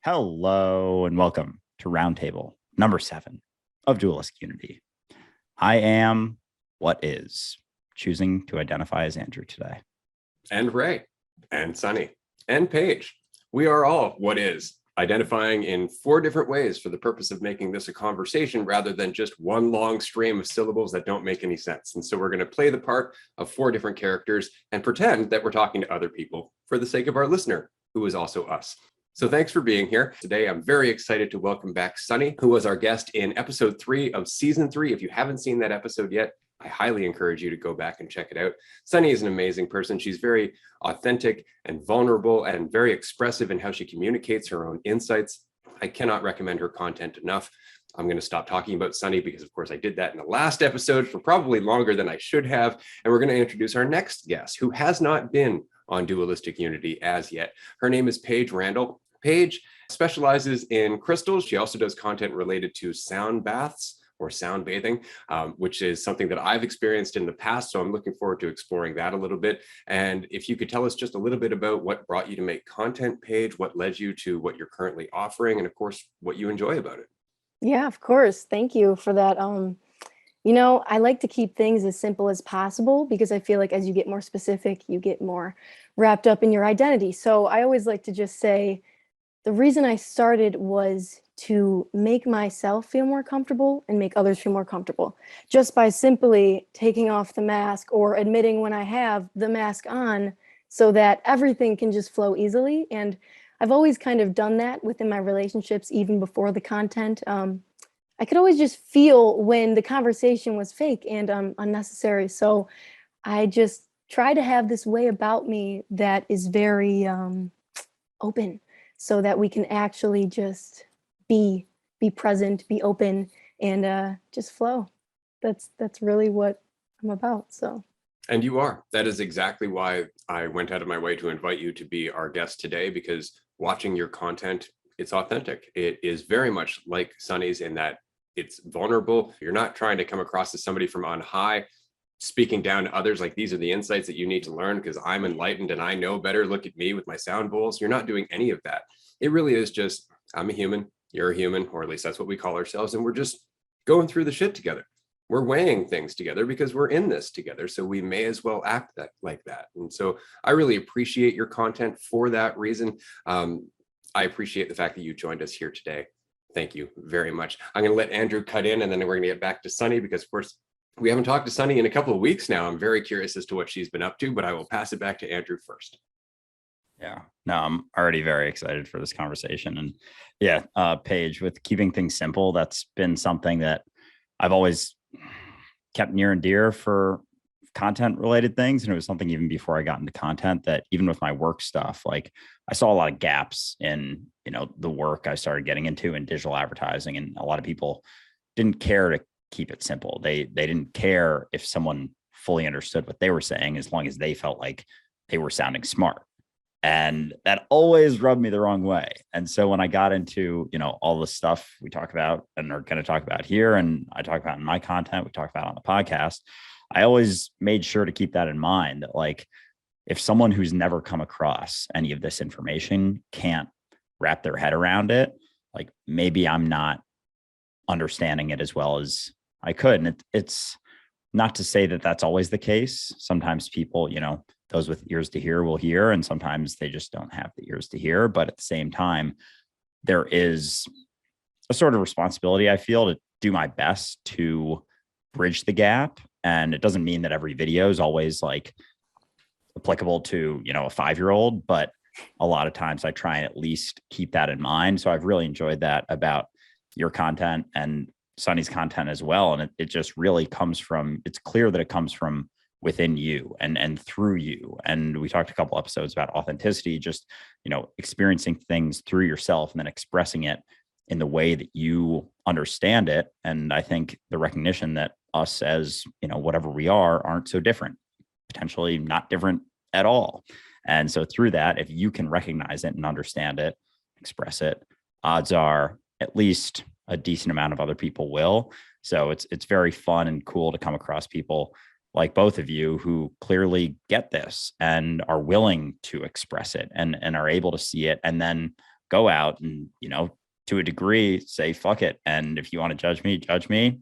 Hello and welcome to Roundtable number 7 of Dualistic Unity. I am what is, choosing to identify as Andrew today. And Ray, and Sunny, and Paige. We are all what is, identifying in 4 different ways for the purpose of making this a conversation rather than just one long stream of syllables that don't make any sense. And so we're going to play the part of 4 different characters and pretend that we're talking to other people for the sake of our listener, who is also us. So thanks for being here. Today, I'm very excited to welcome back Sunny, who was our guest in episode 3 of season 3. If you haven't seen that episode yet, I highly encourage you to go back and check it out. Sunny is an amazing person. She's very authentic and vulnerable and very expressive in how she communicates her own insights. I cannot recommend her content enough. I'm going to stop talking about Sunny because, of course, I did that in the last episode for probably longer than I should have. And we're going to introduce our next guest, who has not been on Dualistic Unity as yet. Her name is Paige Randall. Paige specializes in crystals. She also does content related to sound baths or sound bathing, which is something that I've experienced in the past. So I'm looking forward to exploring that a little bit. And if you could tell us just a little bit about what brought you to make content, Paige, what led you to what you're currently offering, and of course, what you enjoy about it. Yeah, of course. Thank you for that. I like to keep things as simple as possible because I feel like as you get more specific, you get more wrapped up in your identity. So I always like to just say, the reason I started was to make myself feel more comfortable and make others feel more comfortable just by simply taking off the mask or admitting when I have the mask on so that everything can just flow easily. And I've always kind of done that within my relationships, even before the content. I could always just feel when the conversation was fake and unnecessary. So I just try to have this way about me that is very open, so that we can actually just be present, be open, and just flow. That's really what I'm about. So. And you are. That is exactly why I went out of my way to invite you to be our guest today, because watching your content, it's authentic. It is very much like Sunny's in that it's vulnerable. You're not trying to come across as somebody from on high, speaking down to others like these are the insights that you need to learn because I'm enlightened and I know better. Look at me with my sound bowls. You're not doing any of that. It really is just, I'm a human, you're a human, or at least that's what we call ourselves. And we're just going through the shit together. We're weighing things together because we're in this together. So we may as well act like that. And so I really appreciate your content for that reason. I appreciate the fact that you joined us here today. Thank you very much. I'm going to let Andrew cut in and then we're going to get back to Sunny because, of course, we haven't talked to Sunny in a couple of weeks now. I'm very curious as to what she's been up to, but I will pass it back to Andrew first. Yeah, no, I'm already very excited for this conversation. And yeah, Paige, with keeping things simple, that's been something that I've always kept near and dear for content related things. And it was something even before I got into content that even with my work stuff, like I saw a lot of gaps in, the work I started getting into in digital advertising. And a lot of people didn't care to keep it simple. They didn't care if someone fully understood what they were saying, as long as they felt like they were sounding smart. And that always rubbed me the wrong way. And so when I got into, all the stuff we talk about and are going to talk about here, and I talk about in my content, we talk about on the podcast, I always made sure to keep that in mind that like, if someone who's never come across any of this information can't wrap their head around it, like maybe I'm not understanding it as well as I could. And it's not to say that that's always the case. Sometimes people, those with ears to hear will hear, and sometimes they just don't have the ears to hear. But at the same time, there is a sort of responsibility I feel to do my best to bridge the gap. And it doesn't mean that every video is always like applicable to, a 5-year-old, but a lot of times I try and at least keep that in mind. So I've really enjoyed that about your content and Sunny's content as well. And it just really comes from, it's clear that it comes from within you and through you. And we talked a couple episodes about authenticity, just, experiencing things through yourself and then expressing it in the way that you understand it. And I think the recognition that us as, whatever we are, aren't so different, potentially not different at all. And so through that, if you can recognize it and understand it, express it, odds are at least a decent amount of other people will. So it's very fun and cool to come across people like both of you who clearly get this and are willing to express it and are able to see it and then go out and, to a degree, say fuck it. And if you want to judge me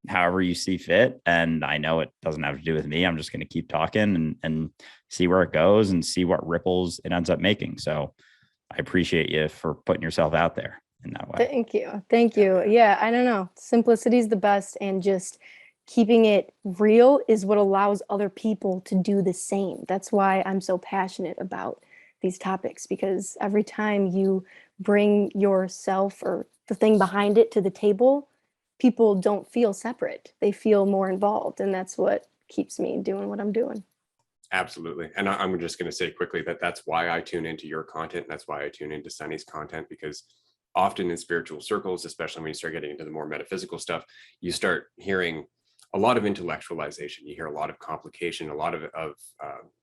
however you see fit. And I know it doesn't have to do with me. I'm just going to keep talking and see where it goes and see what ripples it ends up making. So I appreciate you for putting yourself out there in that way. Thank you. Thank you. Yeah, I don't know. Simplicity is the best, and just keeping it real is what allows other people to do the same. That's why I'm so passionate about these topics, because every time you bring yourself or the thing behind it to the table, people don't feel separate. They feel more involved, and that's what keeps me doing what I'm doing. Absolutely. And I'm just going to say quickly that that's why I tune into your content. That's why I tune into Sunny's content, because often in spiritual circles, especially when you start getting into the more metaphysical stuff, you start hearing a lot of intellectualization. You hear a lot of complication, a lot of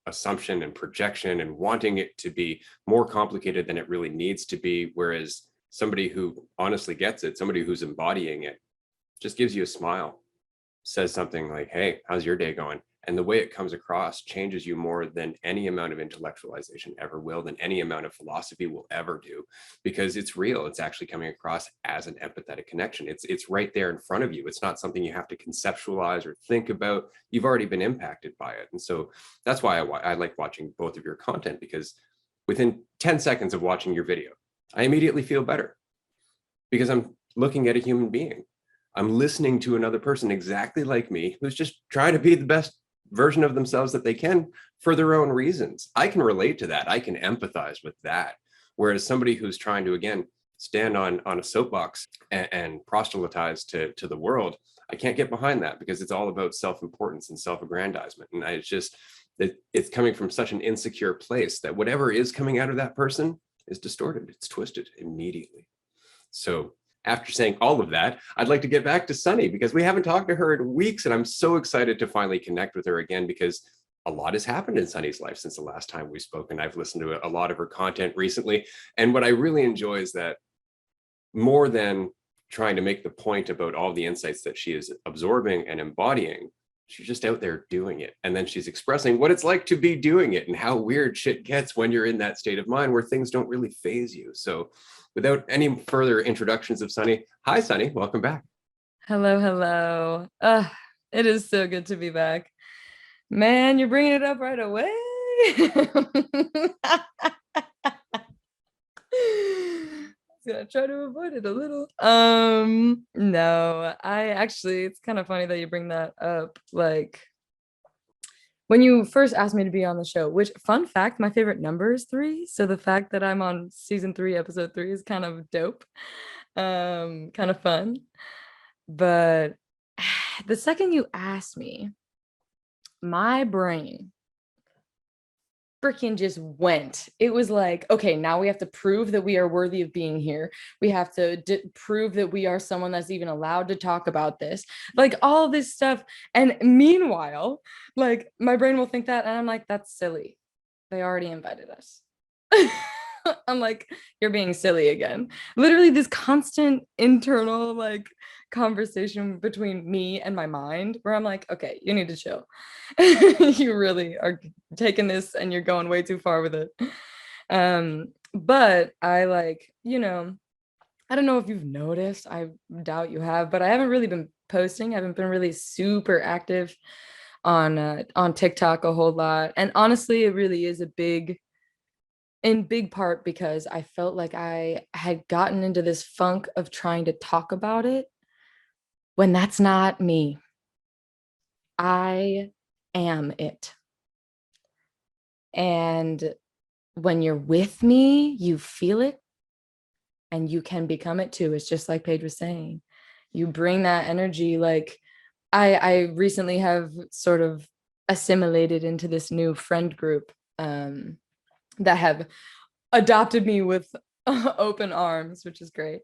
assumption and projection, and wanting it to be more complicated than it really needs to be. Whereas somebody who honestly gets it, somebody who's embodying it, just gives you a smile, says something like, hey, how's your day going? And the way it comes across changes you more than any amount of intellectualization ever will, than any amount of philosophy will ever do, because it's real. It's actually coming across as an empathetic connection. It's right there in front of you. It's not something you have to conceptualize or think about. You've already been impacted by it. And so that's why I like watching both of your content, because within 10 seconds of watching your video, I immediately feel better, because I'm looking at a human being. I'm listening to another person exactly like me, who's just trying to be the best version of themselves that they can for their own reasons. I can relate to that. I can empathize with that. Whereas somebody who's trying to, again, stand on a soapbox and proselytize to the world, I can't get behind that, because it's all about self-importance and self-aggrandizement. And it's coming from such an insecure place that whatever is coming out of that person is distorted. It's twisted immediately. So after saying all of that, I'd like to get back to Sunny, because we haven't talked to her in weeks, and I'm so excited to finally connect with her again, because a lot has happened in Sunny's life since the last time we spoke, and I've listened to a lot of her content recently. And what I really enjoy is that, more than trying to make the point about all the insights that she is absorbing and embodying, she's just out there doing it. And then she's expressing what it's like to be doing it, and how weird shit gets when you're in that state of mind where things don't really phase you. So without any further introductions of Sunny, hi, Sunny, welcome back. Hello, hello. It is so good to be back. Man, you're bringing it up right away. Gonna try to avoid it a little. No, it's kind of funny that you bring that up. Like, when you first asked me to be on the show, which, fun fact, my favorite number is 3. So the fact that I'm on season 3, episode 3 is kind of dope. Kind of fun. But the second you asked me, my brain freaking just went. It was like, okay, now we have to prove that we are worthy of being here. We have to prove that we are someone that's even allowed to talk about this, like all this stuff. And meanwhile, like, my brain will think that, and I'm like, that's silly. They already invited us. I'm like, you're being silly again. Literally this constant internal like conversation between me and my mind, where I'm like, okay, you need to chill. You really are taking this and you're going way too far with it. But I like, I don't know if you've noticed, I doubt you have, but I haven't really been posting. I haven't been really super active on TikTok a whole lot. And honestly, it really is in big part because I felt like I had gotten into this funk of trying to talk about it when that's not me. I am it. And when you're with me, you feel it and you can become it too. It's just like Paige was saying. You bring that energy. Like, I recently have sort of assimilated into this new friend group that have adopted me with open arms, which is great.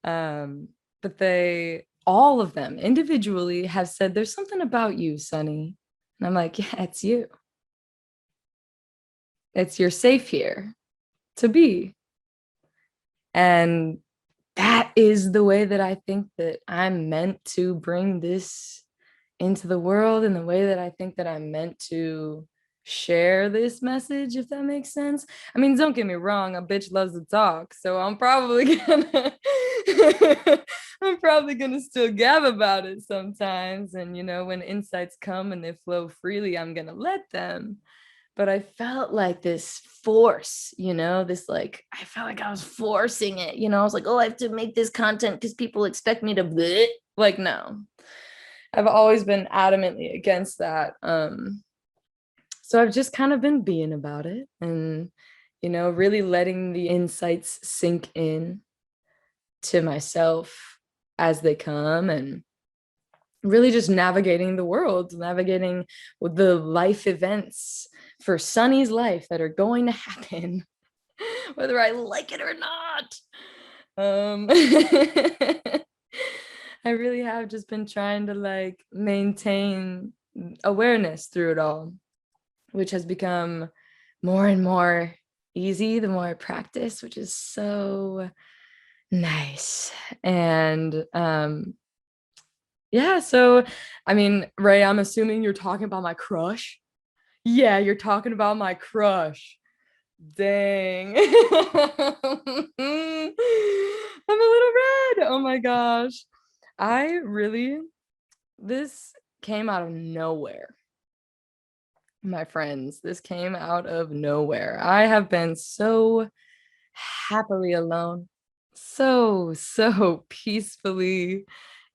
But all of them individually have said, there's something about you, Sunny. And I'm like, yeah, it's you. You're safe here to be. And that is the way that I think that I'm meant to bring this into the world, and the way that I think that I'm meant to share this message, if that makes sense. I mean, don't get me wrong, a bitch loves to talk, so I'm probably gonna I'm probably gonna still gab about it sometimes. And when insights come and they flow freely, I'm gonna let them. But I felt like this force, this like, I felt like I was forcing it, I was like, oh, I have to make this content because people expect me to bleh. Like, no, I've always been adamantly against that. So I've just kind of been being about it and, really letting the insights sink in to myself as they come, and really just navigating the world, navigating the life events for Sunny's life that are going to happen, whether I like it or not. I really have just been trying to like maintain awareness through it all, which has become more and more easy the more I practice, which is so nice. And yeah, so I mean, Ray, I'm assuming you're talking about my crush. Yeah, you're talking about my crush. Dang. I'm a little red. Oh my gosh. This came out of nowhere. My friends, this came out of nowhere. I have been so happily alone, so peacefully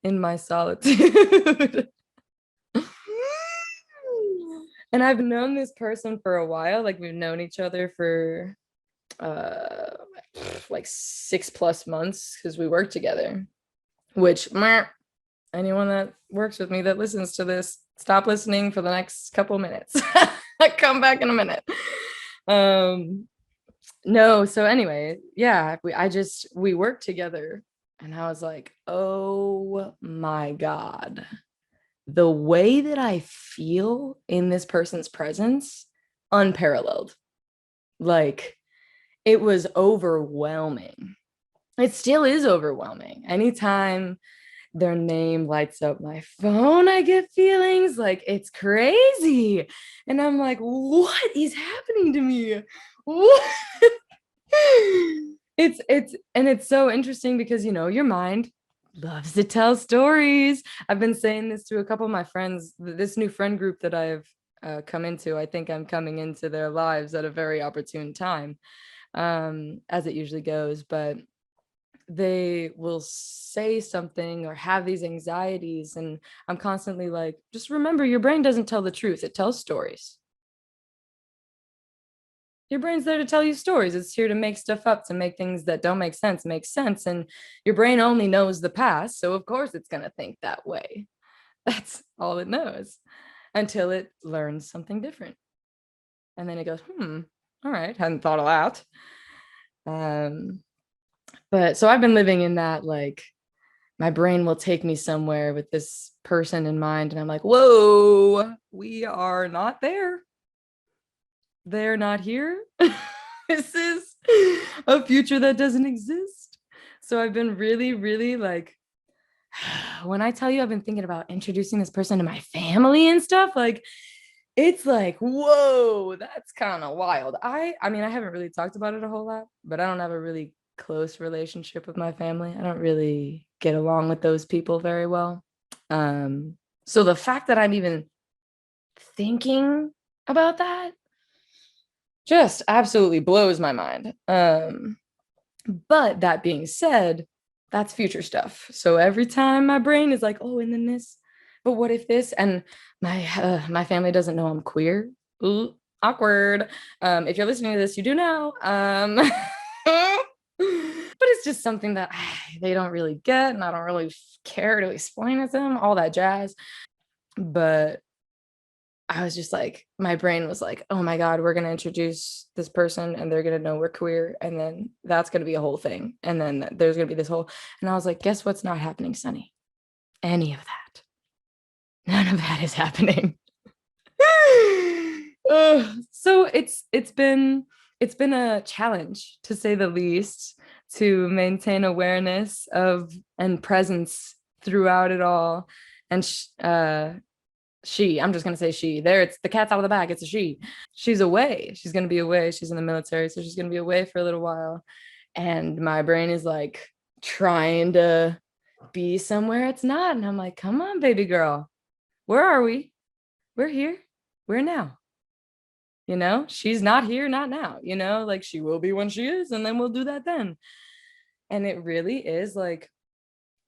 in my solitude. And I've known this person for a while. Like, we've known each other for like 6+ months because we work together, which anyone that works with me that listens to this, stop listening for the next couple minutes. Come back in a minute. No, so anyway, yeah, we worked together, and I was like, oh my God, the way that I feel in this person's presence, unparalleled. Like, it was overwhelming. It still is overwhelming. Anytime their name lights up my phone, I get feelings like it's crazy. And I'm like, what is happening to me? What? It's so interesting because your mind loves to tell stories. I've been saying this to a couple of my friends, this new friend group that I've come into. I think I'm coming into their lives at a very opportune time, as it usually goes, but they will say something or have these anxieties, and I'm constantly like, just remember, your brain doesn't tell the truth, it tells stories. Your brain's there to tell you stories. It's here to make stuff up, to make things that don't make sense. And your brain only knows the past, so of course it's going to think that way. That's all it knows until it learns something different, and then it goes, all right, hadn't thought of that. But so I've been living in that, like, my brain will take me somewhere with this person in mind, and I'm like, whoa, we are not there. They're not here. This is a future that doesn't exist. So I've been really like, when I tell you I've been thinking about introducing this person to my family and stuff, like, it's like, whoa, that's kind of wild. I mean, I haven't really talked about it a whole lot, but I don't have a really close relationship with my family. I don't really get along with those people very well. So the fact that I'm even thinking about that just absolutely blows my mind. But that being said, that's future stuff. So every time my brain is like, oh, and then this, but what if this? And my family doesn't know I'm queer. Ooh, awkward. If you're listening to this, you do know. But it's just something that they don't really get, and I don't really care to explain it to them, all that jazz. But I was just like, my brain was like, oh my God, we're going to introduce this person and they're going to know we're queer. And then that's going to be a whole thing. And then there's going to be this whole, and I was like, guess what's not happening, Sunny? Any of that. None of that is happening. So it's been a challenge, to say the least, to maintain awareness of and presence throughout it all, and she, I'm just going to say she, there, it's the cat's out of the bag. It's a she. She's away. She's going to be away. She's in the military. So she's going to be away for a little while. And my brain is like trying to be somewhere it's not. And I'm like, come on, baby girl. Where are we? We're here. We're now. You know, she's not here, not now, you know, like she will be when she is, and then we'll do that then. And it really is like,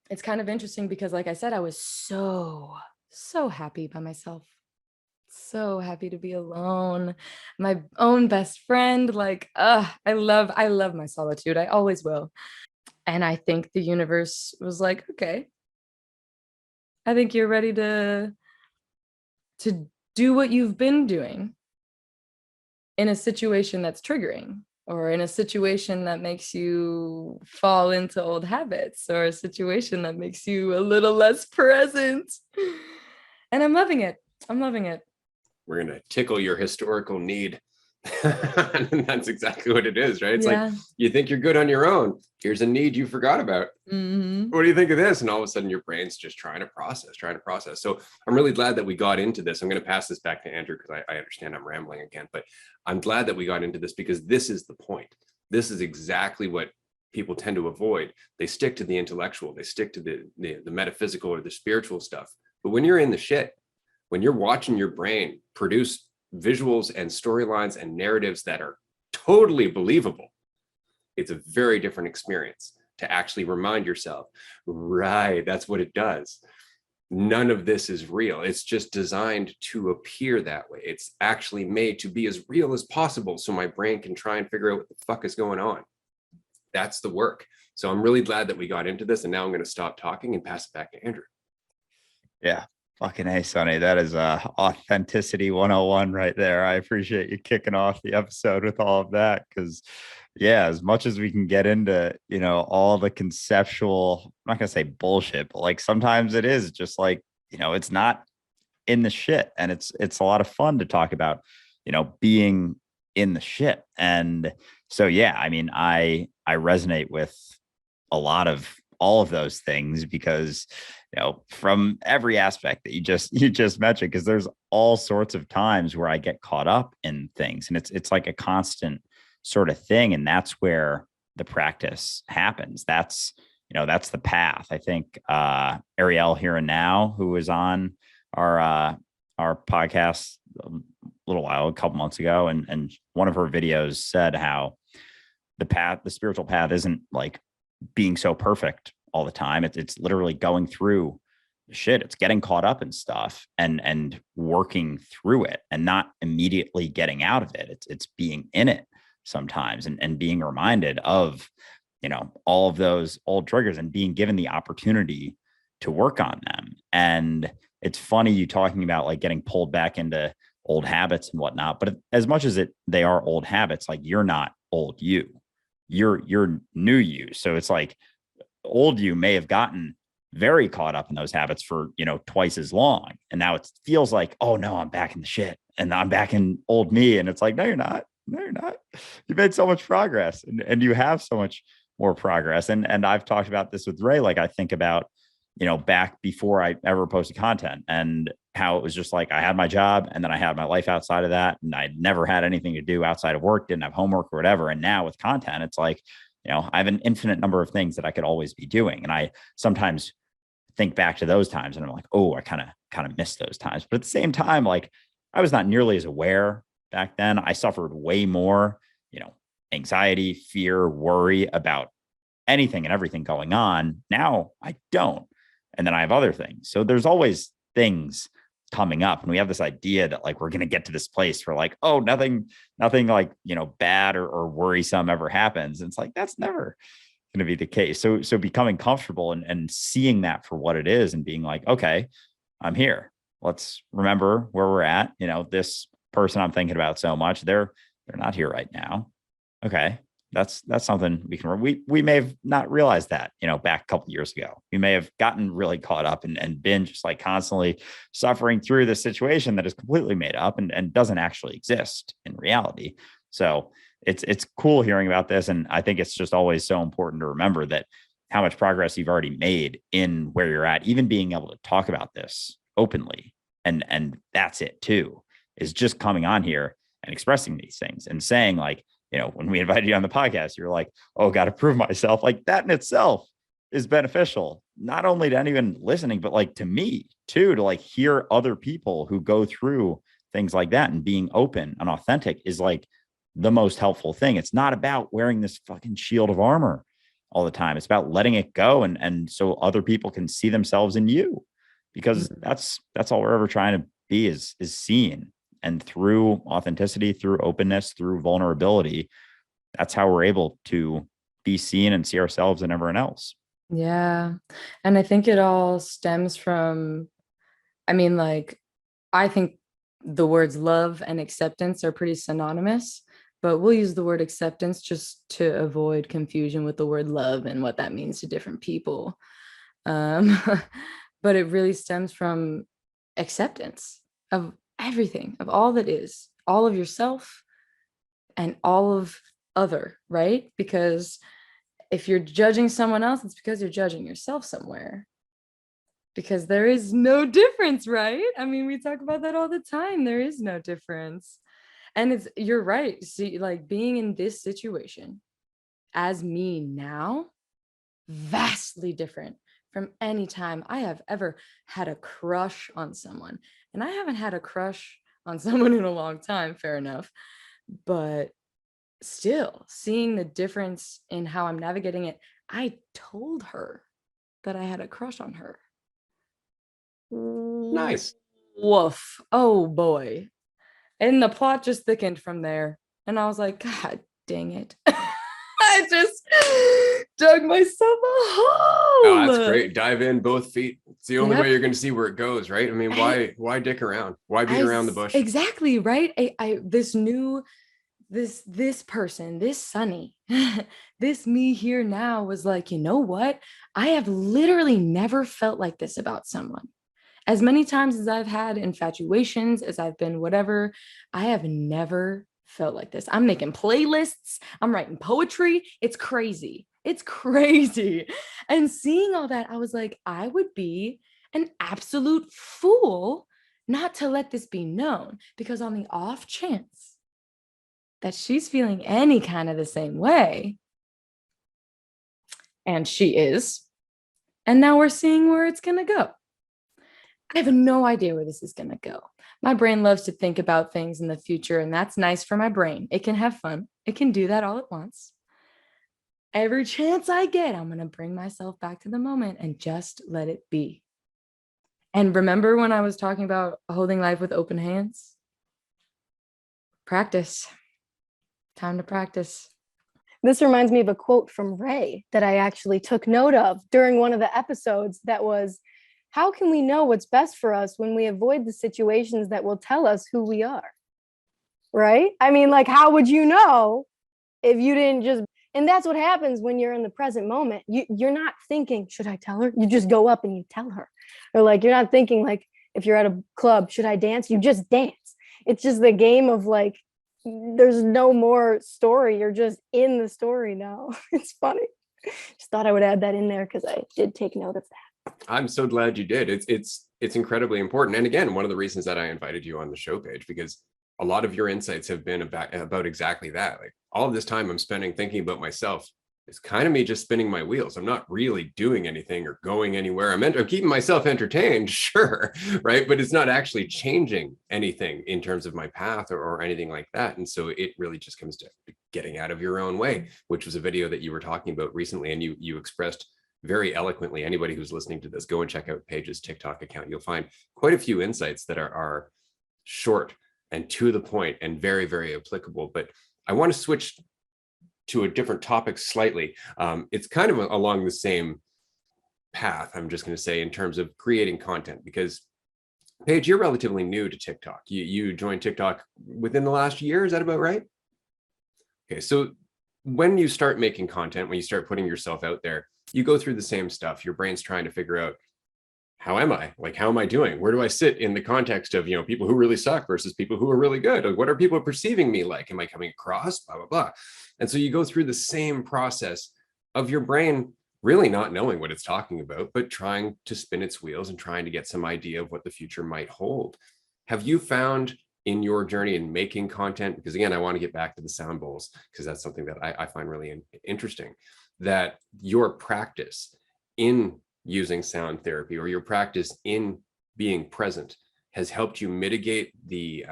it's kind of interesting because like I said, I was so happy by myself. So happy to be alone. My own best friend. Like, I love my solitude. I always will. And I think the universe was like, okay, I think you're ready to do what you've been doing in a situation that's triggering, or in a situation that makes you fall into old habits, or a situation that makes you a little less present. And I'm loving it. I'm loving it. We're going to tickle your historical need. And that's exactly what it is, right? It's like, you think you're good on your own. Here's a need you forgot about. Mm-hmm. What do you think of this? And all of a sudden your brain's just trying to process. So I'm really glad that we got into this. I'm going to pass this back to Andrew because I understand I'm rambling again, but I'm glad that we got into this because this is the point. This is exactly what people tend to avoid. They stick to the intellectual, they stick to the metaphysical or the spiritual stuff. But when you're in the shit, when you're watching your brain produce visuals and storylines and narratives that are totally believable, it's a very different experience to actually remind yourself, right, that's what it does. None of this is real. It's just designed to appear that way. It's actually made to be as real as possible so my brain can try and figure out what the fuck is going on. That's the work. So I'm really glad that we got into this, and now I'm going to stop talking and pass it back to Andrew. Yeah. Fucking A, Sonny. That is authenticity 101 right there. I appreciate you kicking off the episode with all of that because, yeah, as much as we can get into, you know, all the conceptual, I'm not going to say bullshit, but like sometimes it is just like, you know, it's not in the shit. And it's a lot of fun to talk about, you know, being in the shit. And so, yeah, I mean, I resonate with a lot of all of those things because, you know, from every aspect that you just mentioned, because there's all sorts of times where I get caught up in things, and it's like a constant sort of thing. And that's where the practice happens. That's, you know, that's the path. I think Ariel Here and Now, who was on our podcast a couple months ago, and one of her videos said how the spiritual path isn't like being so perfect all the time. It's literally going through shit. It's getting caught up in stuff and working through it and not immediately getting out of it. It's being in it sometimes and being reminded of, you know, all of those old triggers and being given the opportunity to work on them. And it's funny you talking about like getting pulled back into old habits and whatnot, but as much as they are old habits, like you're not old you're new you. So it's like old you may have gotten very caught up in those habits for, you know, twice as long. And now it feels like, oh no, I'm back in the shit and I'm back in old me. And it's like, no, you're not. You made so much progress and you have so much more progress. And I've talked about this with Ray. Like I think about, you know, back before I ever posted content and how it was just like, I had my job and then I had my life outside of that. And I never had anything to do outside of work, didn't have homework or whatever. And now with content, it's like, you know, I have an infinite number of things that I could always be doing. And I sometimes think back to those times and I'm like, oh, I kind of miss those times. But at the same time, like I was not nearly as aware back then. I suffered way more, you know, anxiety, fear, worry about anything and everything going on. Now I don't. And then I have other things. So there's always things coming up. And we have this idea that like, we're going to get to this place where like, oh, nothing like, you know, bad or worrisome ever happens. And it's like, that's never going to be the case. So becoming comfortable and seeing that for what it is and being like, okay, I'm here. Let's remember where we're at. You know, this person I'm thinking about so much, they're not here right now. Okay. That's something we may have not realized that, you know, back a couple of years ago. We may have gotten really caught up and been just like constantly suffering through this situation that is completely made up and doesn't actually exist in reality. So it's cool hearing about this. And I think it's just always so important to remember that how much progress you've already made in where you're at, even being able to talk about this openly And that's it too, is just coming on here and expressing these things and saying, like, you know, when we invited you on the podcast, you're like, oh, got to prove myself. Like, that in itself is beneficial, not only to anyone listening, but like to me too, to like hear other people who go through things like that, and being open and authentic is like the most helpful thing. It's not about wearing this fucking shield of armor all the time. It's about letting it go. And so other people can see themselves in you, because that's all we're ever trying to be, is seen. And through authenticity, through openness, through vulnerability, that's how we're able to be seen and see ourselves and everyone else. Yeah. And I think it all stems from, I mean, like, I think the words love and acceptance are pretty synonymous, but we'll use the word acceptance just to avoid confusion with the word love and what that means to different people. But it really stems from acceptance of everything, of all that is, all of yourself and all of other, right? Because if you're judging someone else, it's because you're judging yourself somewhere. Because there is no difference, right? I mean, we talk about that all the time. There is no difference. And you're right. See, like, being in this situation as me now, vastly different from any time I have ever had a crush on someone. And I haven't had a crush on someone in a long time, fair enough. But still, seeing the difference in how I'm navigating it, I told her that I had a crush on her. Nice. Woof. Oh boy. And the plot just thickened from there. And I was like, God dang it. I just dug myself a hole. Oh, that's great. Dive in both feet. It's the only Yep. way you're going to see where it goes, right? I mean, why dick around? Why beat around the bush? Exactly, right? This person, this Sunny, this me here now was like, you know what? I have literally never felt like this about someone. As many times as I've had infatuations, as I've been whatever, I have never felt like this. I'm making playlists. I'm writing poetry. It's crazy. It's crazy. And seeing all that, I was like, I would be an absolute fool not to let this be known, because on the off chance that she's feeling any kind of the same way, and she is, and now we're seeing where it's going to go. I have no idea where this is going to go. My brain loves to think about things in the future, and that's nice for my brain. It can have fun. It can do that all at once. Every chance I get, I'm going to bring myself back to the moment and just let it be. And remember when I was talking about holding life with open hands? Practice. Time to practice. This reminds me of a quote from Ray that I actually took note of during one of the episodes, that was, how can we know what's best for us when we avoid the situations that will tell us who we are? Right? I mean, like, how would you know if you didn't just, and that's what happens when you're in the present moment. You're not thinking, should I tell her? You just go up and you tell her. Or like, you're not thinking, like, if you're at a club, should I dance? You just dance. It's just the game of, like, there's no more story. You're just in the story now. It's funny. Just thought I would add that in there because I did take note of that. I'm so glad you did. It's incredibly important. And again, one of the reasons that I invited you on the show, Paige, because a lot of your insights have been about exactly that. Like, all of this time I'm spending thinking about myself, it's kind of me just spinning my wheels. I'm not really doing anything or going anywhere. I'm keeping myself entertained, sure, right? But it's not actually changing anything in terms of my path or anything like that. And so it really just comes to getting out of your own way, which was a video that you were talking about recently, and you expressed very eloquently. Anybody who's listening to this, go and check out Paige's TikTok account. You'll find quite a few insights that are short and to the point and very, very applicable. But I want to switch to a different topic slightly. It's kind of along the same path, I'm just going to say, in terms of creating content, because Paige, you're relatively new to TikTok. You joined TikTok within the last year. Is that about right? Okay, so when you start making content, when you start putting yourself out there, you go through the same stuff. Your brain's trying to figure out, how am I? Like, how am I doing? Where do I sit in the context of, people who really suck versus people who are really good? Like, what are people perceiving me like? Am I coming across? Blah, blah, blah. And so you go through the same process of your brain really not knowing what it's talking about, but trying to spin its wheels and trying to get some idea of what the future might hold. Have you found in your journey in making content, because again, I want to get back to the sound bowls, because that's something that I find really interesting, that your practice in using sound therapy or your practice in being present has helped you mitigate the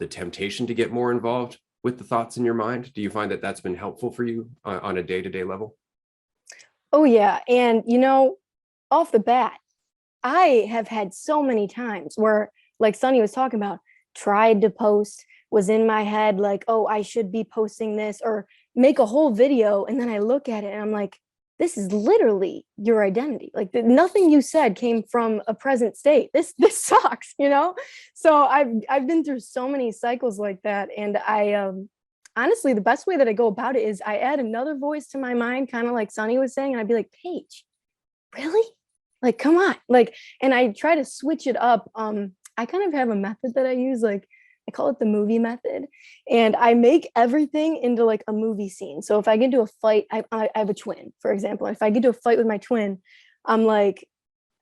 temptation to get more involved with the thoughts in your mind? Do you find that that's been helpful for you on a day-to-day level? Oh yeah. And you know, off the bat, I have had so many times where, like Sunny was talking about, tried to post, was in my head like, oh, I should be posting this or make a whole video. And then I look at it and I'm like, this is literally your identity. Like nothing you said came from a present state. This sucks, you know? So I've been through so many cycles like that. And I honestly, the best way that I go about it is I add another voice to my mind, kind of like Sunny was saying, and I'd be like, Paige, really? Like, come on. Like, and I try to switch it up. I kind of have a method that I use, like I call it the movie method. And I make everything into like a movie scene. So if I get into a fight, I have a twin, for example. If I get into a fight with my twin, I'm like,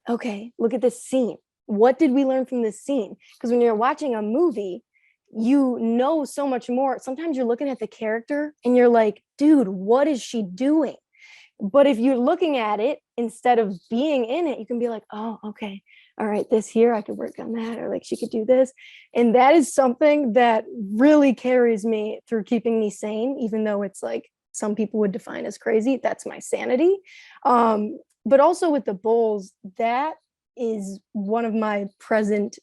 okay, look at this scene. What did we learn from this scene? Because when you're watching a movie, you know so much more. Sometimes you're looking at the character and you're like, dude, what is she doing? But if you're looking at it instead of being in it, you can be like, oh, okay, all right, this here, I could work on that, or like she could do this. And that is something that really carries me through keeping me sane, even though it's like some people would define as crazy. That's my sanity. But also with the bowls, that is one of my presence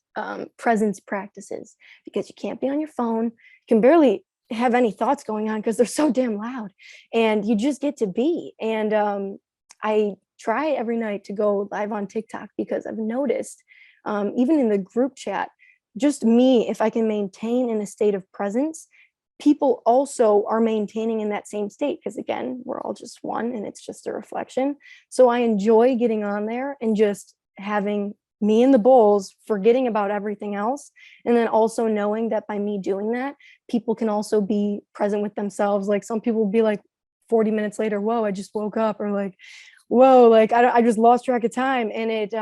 practices, because you can't be on your phone. You can barely have any thoughts going on because they're so damn loud, and you just get to be. And I try every night to go live on TikTok, because I've noticed, even in the group chat, just me, if I can maintain in a state of presence, people also are maintaining in that same state, because again, we're all just one and it's just a reflection. So I enjoy getting on there and just having me in the bowls, forgetting about everything else. And then also knowing that by me doing that, people can also be present with themselves. Like some people will be like 40 minutes later, whoa, I just woke up, or like, whoa, like I just lost track of time. And it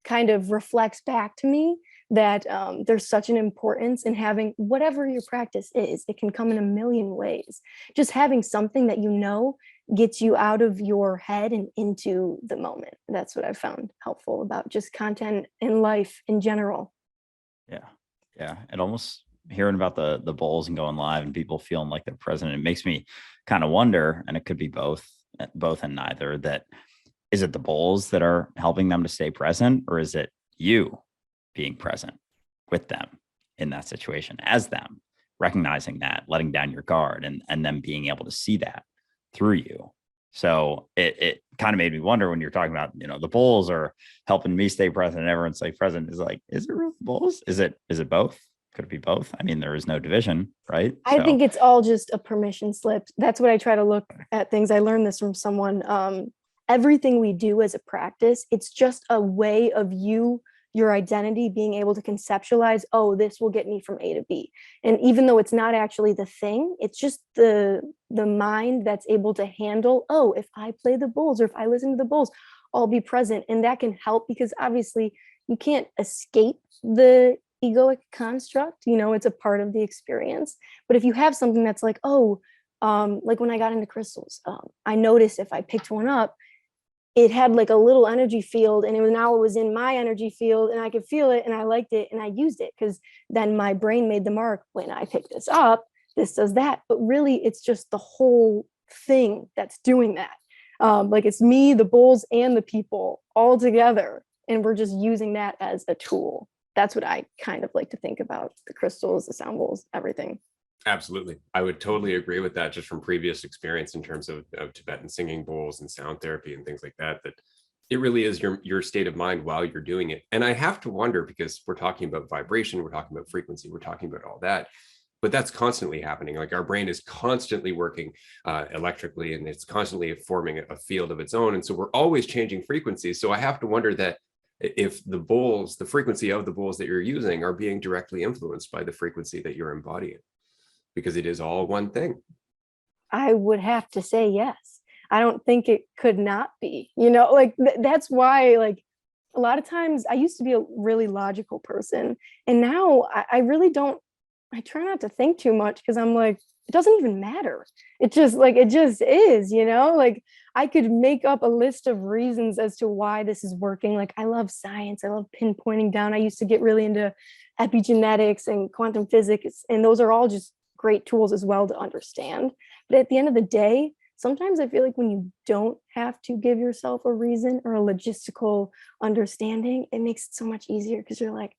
kind of reflects back to me that there's such an importance in having whatever your practice is. It can come in a million ways. Just having something that you know gets you out of your head and into the moment. That's what I've found helpful about just content in life in general. Yeah. Yeah. And almost hearing about the bowls and going live and people feeling like they're present, it makes me kind of wonder, and it could be both and neither, that is it the bowls that are helping them to stay present, or is it you being present with them in that situation as them, recognizing that, letting down your guard, and then being able to see that through you. So it kind of made me wonder when you're talking about, the bowls are helping me stay present and everyone stay present, is like, is it really bowls? Is it both? Could it be both? I mean, there is no division, right? I think it's all just a permission slip. That's what I try to look at things. I learned this from someone. Everything we do as a practice, it's just a way of your identity being able to conceptualize, oh, this will get me from A to B. And even though it's not actually the thing, it's just the mind that's able to handle, oh, if I play the bowls or if I listen to the bowls, I'll be present. And that can help, because obviously you can't escape the egoic construct, it's a part of the experience. But if you have something that's like, oh, like when I got into crystals, I noticed if I picked one up, it had like a little energy field, and it was in my energy field, and I could feel it, and I liked it, and I used it, because then my brain made the mark. When I pick this up, this does that. But really, it's just the whole thing that's doing that. Like it's me, the bowls, and the people all together, and we're just using that as a tool. That's what I kind of like to think about the crystals, the sound bowls, everything. Absolutely. I would totally agree with that, just from previous experience in terms of Tibetan singing bowls and sound therapy and things like that, that it really is your state of mind while you're doing it. And I have to wonder, because we're talking about vibration, we're talking about frequency, we're talking about all that, but that's constantly happening. Like our brain is constantly working electrically, and it's constantly forming a field of its own. And so we're always changing frequencies. So I have to wonder that if the bowls, the frequency of the bowls that you're using are being directly influenced by the frequency that you're embodying, because it is all one thing. I would have to say yes. I don't think it could not be, you know, like that's why, like, a lot of times I used to be a really logical person, and now I really don't, I try not to think too much because I'm like, it doesn't even matter. It just like, it just is, you know, like I could make up a list of reasons as to why this is working. Like I love science. I love pinpointing down. I used to get really into epigenetics and quantum physics, and those are all just great tools as well to understand. But at the end of the day, sometimes I feel like when you don't have to give yourself a reason or a logistical understanding, it makes it so much easier because you're like,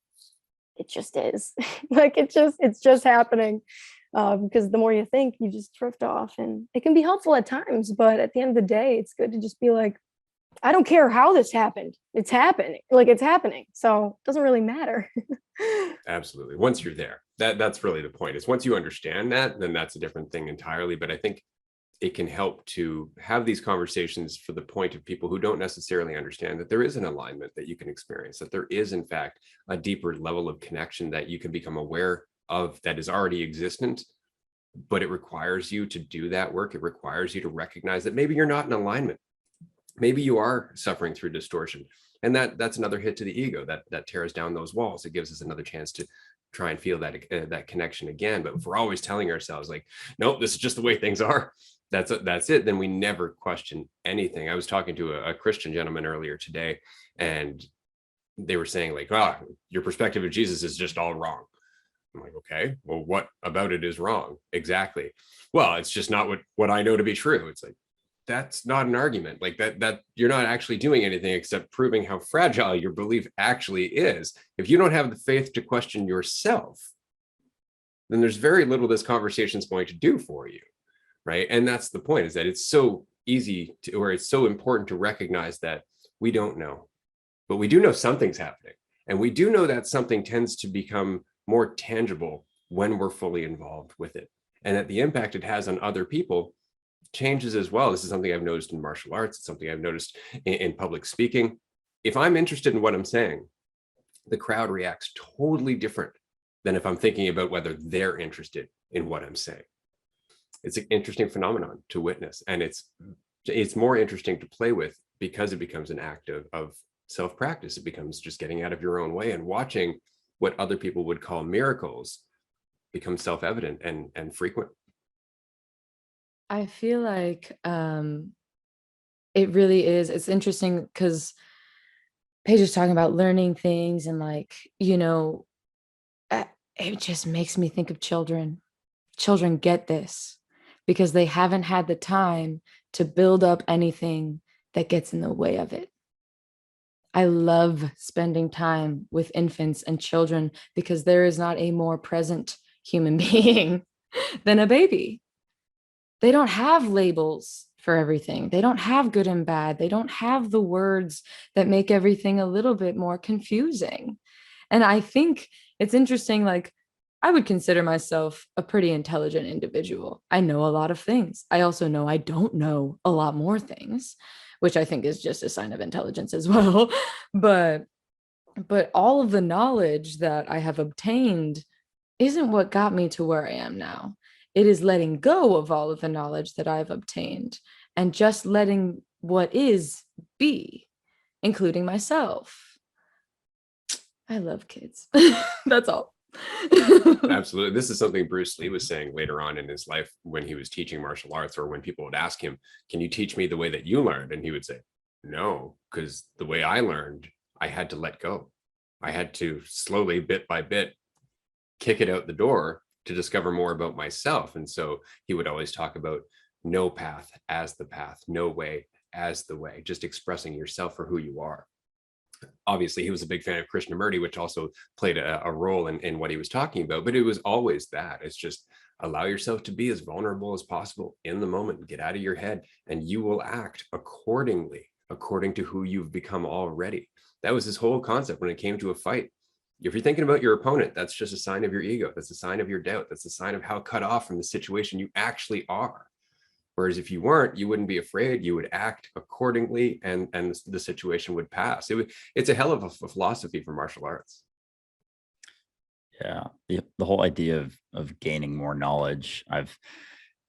it just is. Like it's just happening. Because the more you think, you just drift off, and it can be helpful at times. But at the end of the day, it's good to just be like, I don't care how this happened. It's happening. Like it's happening. So it doesn't really matter. Absolutely. Once you're there, that's really the point. Is once you understand that, then that's a different thing entirely. But I think it can help to have these conversations for the point of people who don't necessarily understand that there is an alignment that you can experience, that there is in fact a deeper level of connection that you can become aware of that is already existent, but it requires you to do that work. It requires you to recognize that maybe you're not in alignment. Maybe you are suffering through distortion. And that's another hit to the ego that tears down those walls. It gives us another chance to try and feel that connection again. But if we're always telling ourselves like, nope, this is just the way things are, that's it, then we never question anything. I was talking to a Christian gentleman earlier today, and they were saying like, your perspective of Jesus is just all wrong. I'm like, okay, well, what about it is wrong? Exactly. Well, it's just not what I know to be true. It's like, that's not an argument. Like that you're not actually doing anything except proving how fragile your belief actually is. If you don't have the faith to question yourself, then there's very little this conversation is going to do for you, right? And that's the point, is that it's so easy to, or it's so important to recognize that we don't know, but we do know something's happening. And we do know that something tends to become more tangible when we're fully involved with it, and that the impact it has on other people changes as well. This is something I've noticed in martial arts. It's something I've noticed in public speaking. If I'm interested in what I'm saying, the crowd reacts totally different than if I'm thinking about whether they're interested in what I'm saying. It's an interesting phenomenon to witness, and it's more interesting to play with because it becomes an act of self-practice. It becomes just getting out of your own way and watching what other people would call miracles become self-evident and frequent. I feel like it really is. It's interesting because Paige is talking about learning things, and like, you know, it just makes me think of children. Children get this because they haven't had the time to build up anything that gets in the way of it. I love spending time with infants and children because there is not a more present human being than a baby. They don't have labels for everything. They don't have good and bad. They don't have the words that make everything a little bit more confusing. And I think it's interesting, like, I would consider myself a pretty intelligent individual. I know a lot of things. I also know I don't know a lot more things, which I think is just a sign of intelligence as well. But all of the knowledge that I have obtained isn't what got me to where I am now. It is letting go of all of the knowledge that I've obtained and just letting what is be, including myself. I love kids. That's all. Absolutely. This is something Bruce Lee was saying later on in his life when he was teaching martial arts, or when people would ask him, can you teach me the way that you learned? And he would say, no, because the way I learned, I had to let go. I had to slowly, bit by bit, kick it out the door to discover more about myself. And so he would always talk about no path as the path, no way as the way, just expressing yourself for who you are. Obviously, he was a big fan of Krishnamurti, which also played a role in what he was talking about, but it was always that. It's just allow yourself to be as vulnerable as possible in the moment, get out of your head, and you will act accordingly, according to who you've become already. That was his whole concept when it came to a fight. If you're thinking about your opponent, that's just a sign of your ego. That's a sign of your doubt. That's a sign of how cut off from the situation you actually are. Whereas if you weren't, you wouldn't be afraid. You would act accordingly, and the situation would pass. It's a hell of a philosophy for martial arts. Yeah, the whole idea of gaining more knowledge. I've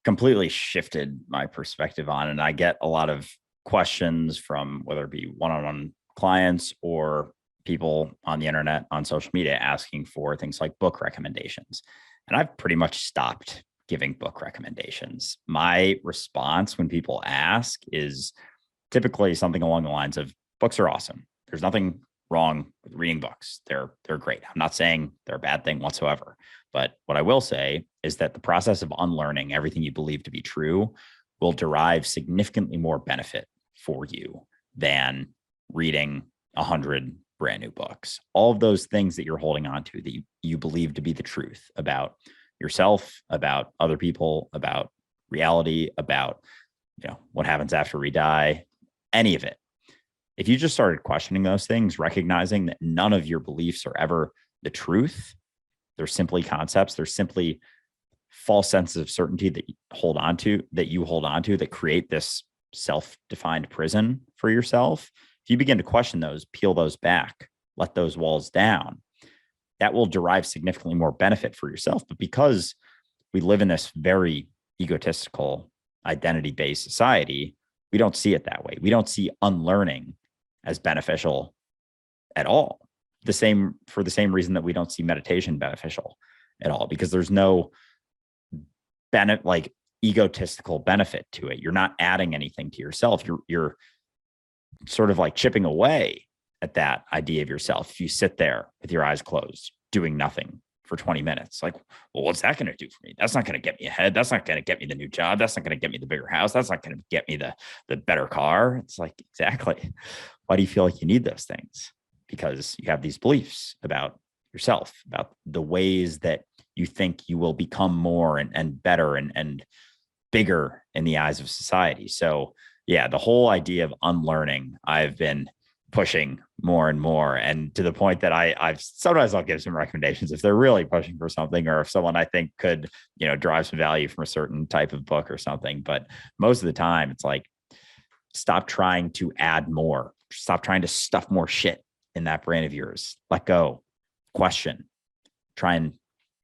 completely shifted my perspective on, and I get a lot of questions from whether it be one-on-one clients or people on the internet, on social media, asking for things like book recommendations. And I've pretty much stopped giving book recommendations. My response when people ask is typically something along the lines of, books are awesome. There's nothing wrong with reading books. They're great. I'm not saying they're a bad thing whatsoever. But what I will say is that the process of unlearning everything you believe to be true will derive significantly more benefit for you than reading 100 brand new books. All of those things that you're holding on to that you believe to be the truth about yourself, about other people, about reality, about, what happens after we die, any of it. If you just started questioning those things, recognizing that none of your beliefs are ever the truth, they're simply concepts, they're simply false senses of certainty that you hold on to that create this self-defined prison for yourself. If you begin to question those, peel those back, let those walls down, that will derive significantly more benefit for yourself. But because we live in this very egotistical, identity-based society, we don't see it that way. We don't see unlearning as beneficial at all. For the same reason that we don't see meditation beneficial at all, because there's no egotistical benefit to it. You're not adding anything to yourself. You're sort of like chipping away at that idea of yourself. If you sit there with your eyes closed, doing nothing for 20 minutes, like, well, what's that going to do for me? That's not going to get me ahead. That's not going to get me the new job. That's not going to get me the bigger house. That's not going to get me the better car. It's like, exactly. Why do you feel like you need those things? Because you have these beliefs about yourself, about the ways that you think you will become more and better and bigger in the eyes of society. So yeah, the whole idea of unlearning, I've been pushing more and more, and to the point that I've sometimes I'll give some recommendations if they're really pushing for something, or if someone I think could, derive some value from a certain type of book or something. But most of the time it's like, stop trying to add more, stop trying to stuff more shit in that brain of yours. Let go, question, try and,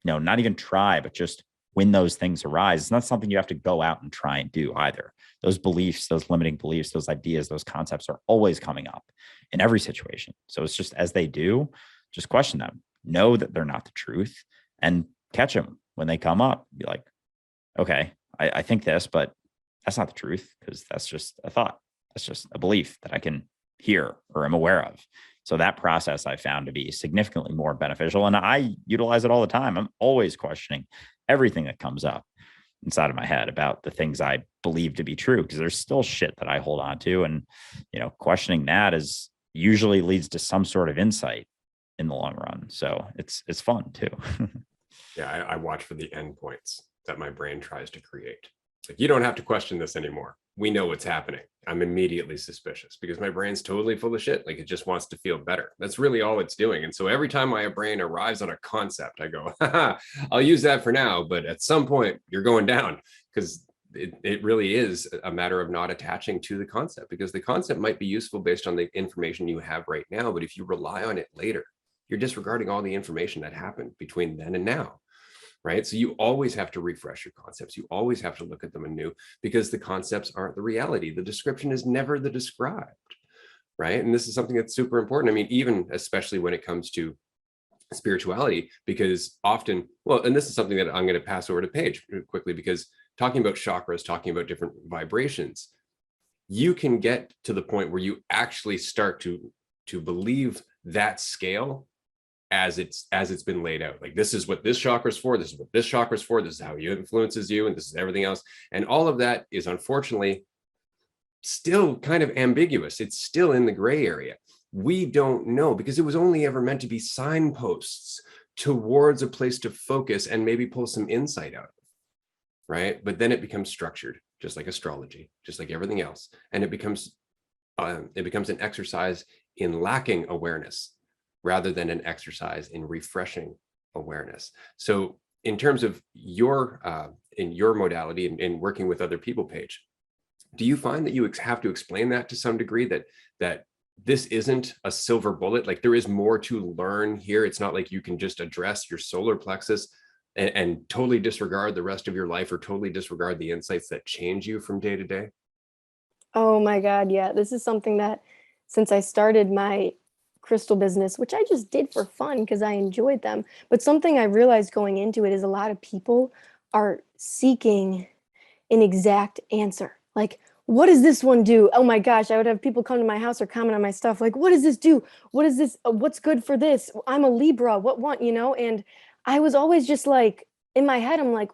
not even try, but just when those things arise, it's not something you have to go out and try and do either. Those beliefs, those limiting beliefs, those ideas, those concepts are always coming up in every situation. So it's just as they do, just question them, know that they're not the truth, and catch them when they come up. Be like, okay, I think this, but that's not the truth, because that's just a thought. That's just a belief that I can hear or am aware of. So that process I found to be significantly more beneficial. And I utilize it all the time. I'm always questioning everything that comes up inside of my head about the things I believe to be true, because there's still shit that I hold on to. And, questioning that usually leads to some sort of insight in the long run. So it's fun too. Yeah, I watch for the endpoints that my brain tries to create. It's like, you don't have to question this anymore. We know what's happening. I'm immediately suspicious because my brain's totally full of shit. Like, it just wants to feel better. That's really all it's doing. And so every time my brain arrives on a concept, I go, haha, I'll use that for now. But at some point you're going down, because it really is a matter of not attaching to the concept, because the concept might be useful based on the information you have right now. But if you rely on it later, you're disregarding all the information that happened between then and now. Right? So you always have to refresh your concepts. You always have to look at them anew, because the concepts aren't the reality. The description is never the described, right? And this is something that's super important. I mean, even especially when it comes to spirituality, because often, well, and this is something that I'm going to pass over to Paige quickly, because talking about chakras, talking about different vibrations, you can get to the point where you actually start to believe that scale as it's been laid out. Like, this is what this chakra is for, this is what this chakra is for, this is how it influences you, and this is everything else. And all of that is unfortunately still kind of ambiguous. It's still in the gray area. We don't know, because it was only ever meant to be signposts towards a place to focus and maybe pull some insight out of, right? But then it becomes structured, just like astrology, just like everything else. And it becomes an exercise in lacking awareness, rather than an exercise in refreshing awareness. So in terms of your in your modality and working with other people, Paige, do you find that you have to explain that to some degree, that this isn't a silver bullet? Like, there is more to learn here. It's not like you can just address your solar plexus and totally disregard the rest of your life, or totally disregard the insights that change you from day to day? Oh my God, yeah. This is something that since I started my crystal business, which I just did for fun because I enjoyed them, but something I realized going into it is a lot of people are seeking an exact answer. Like, what does this one do? Oh my gosh, I would have people come to my house or comment on my stuff like, what does this do? What is this? What's good for this? I'm a Libra. What want, you know? And I was always just like, in my head, I'm like,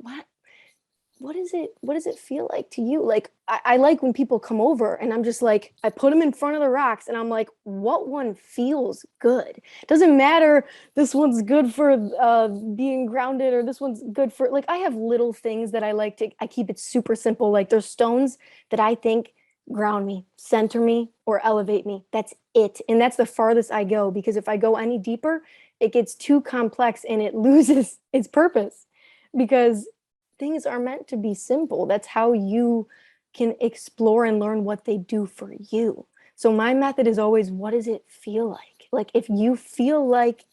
what does it feel like to you? Like, I like when people come over and I'm just like, I put them in front of the rocks and I'm like, what one feels good? Doesn't matter, this one's good for being grounded, or this one's good for, like, I have little things that I like to, I keep it super simple. Like, there's stones that I think ground me, center me, or elevate me. That's it. And that's the farthest I go, because if I go any deeper, it gets too complex and it loses its purpose, because things are meant to be simple. That's how you can explore and learn what they do for you. So my method is always, what does it feel like? Like, if you feel like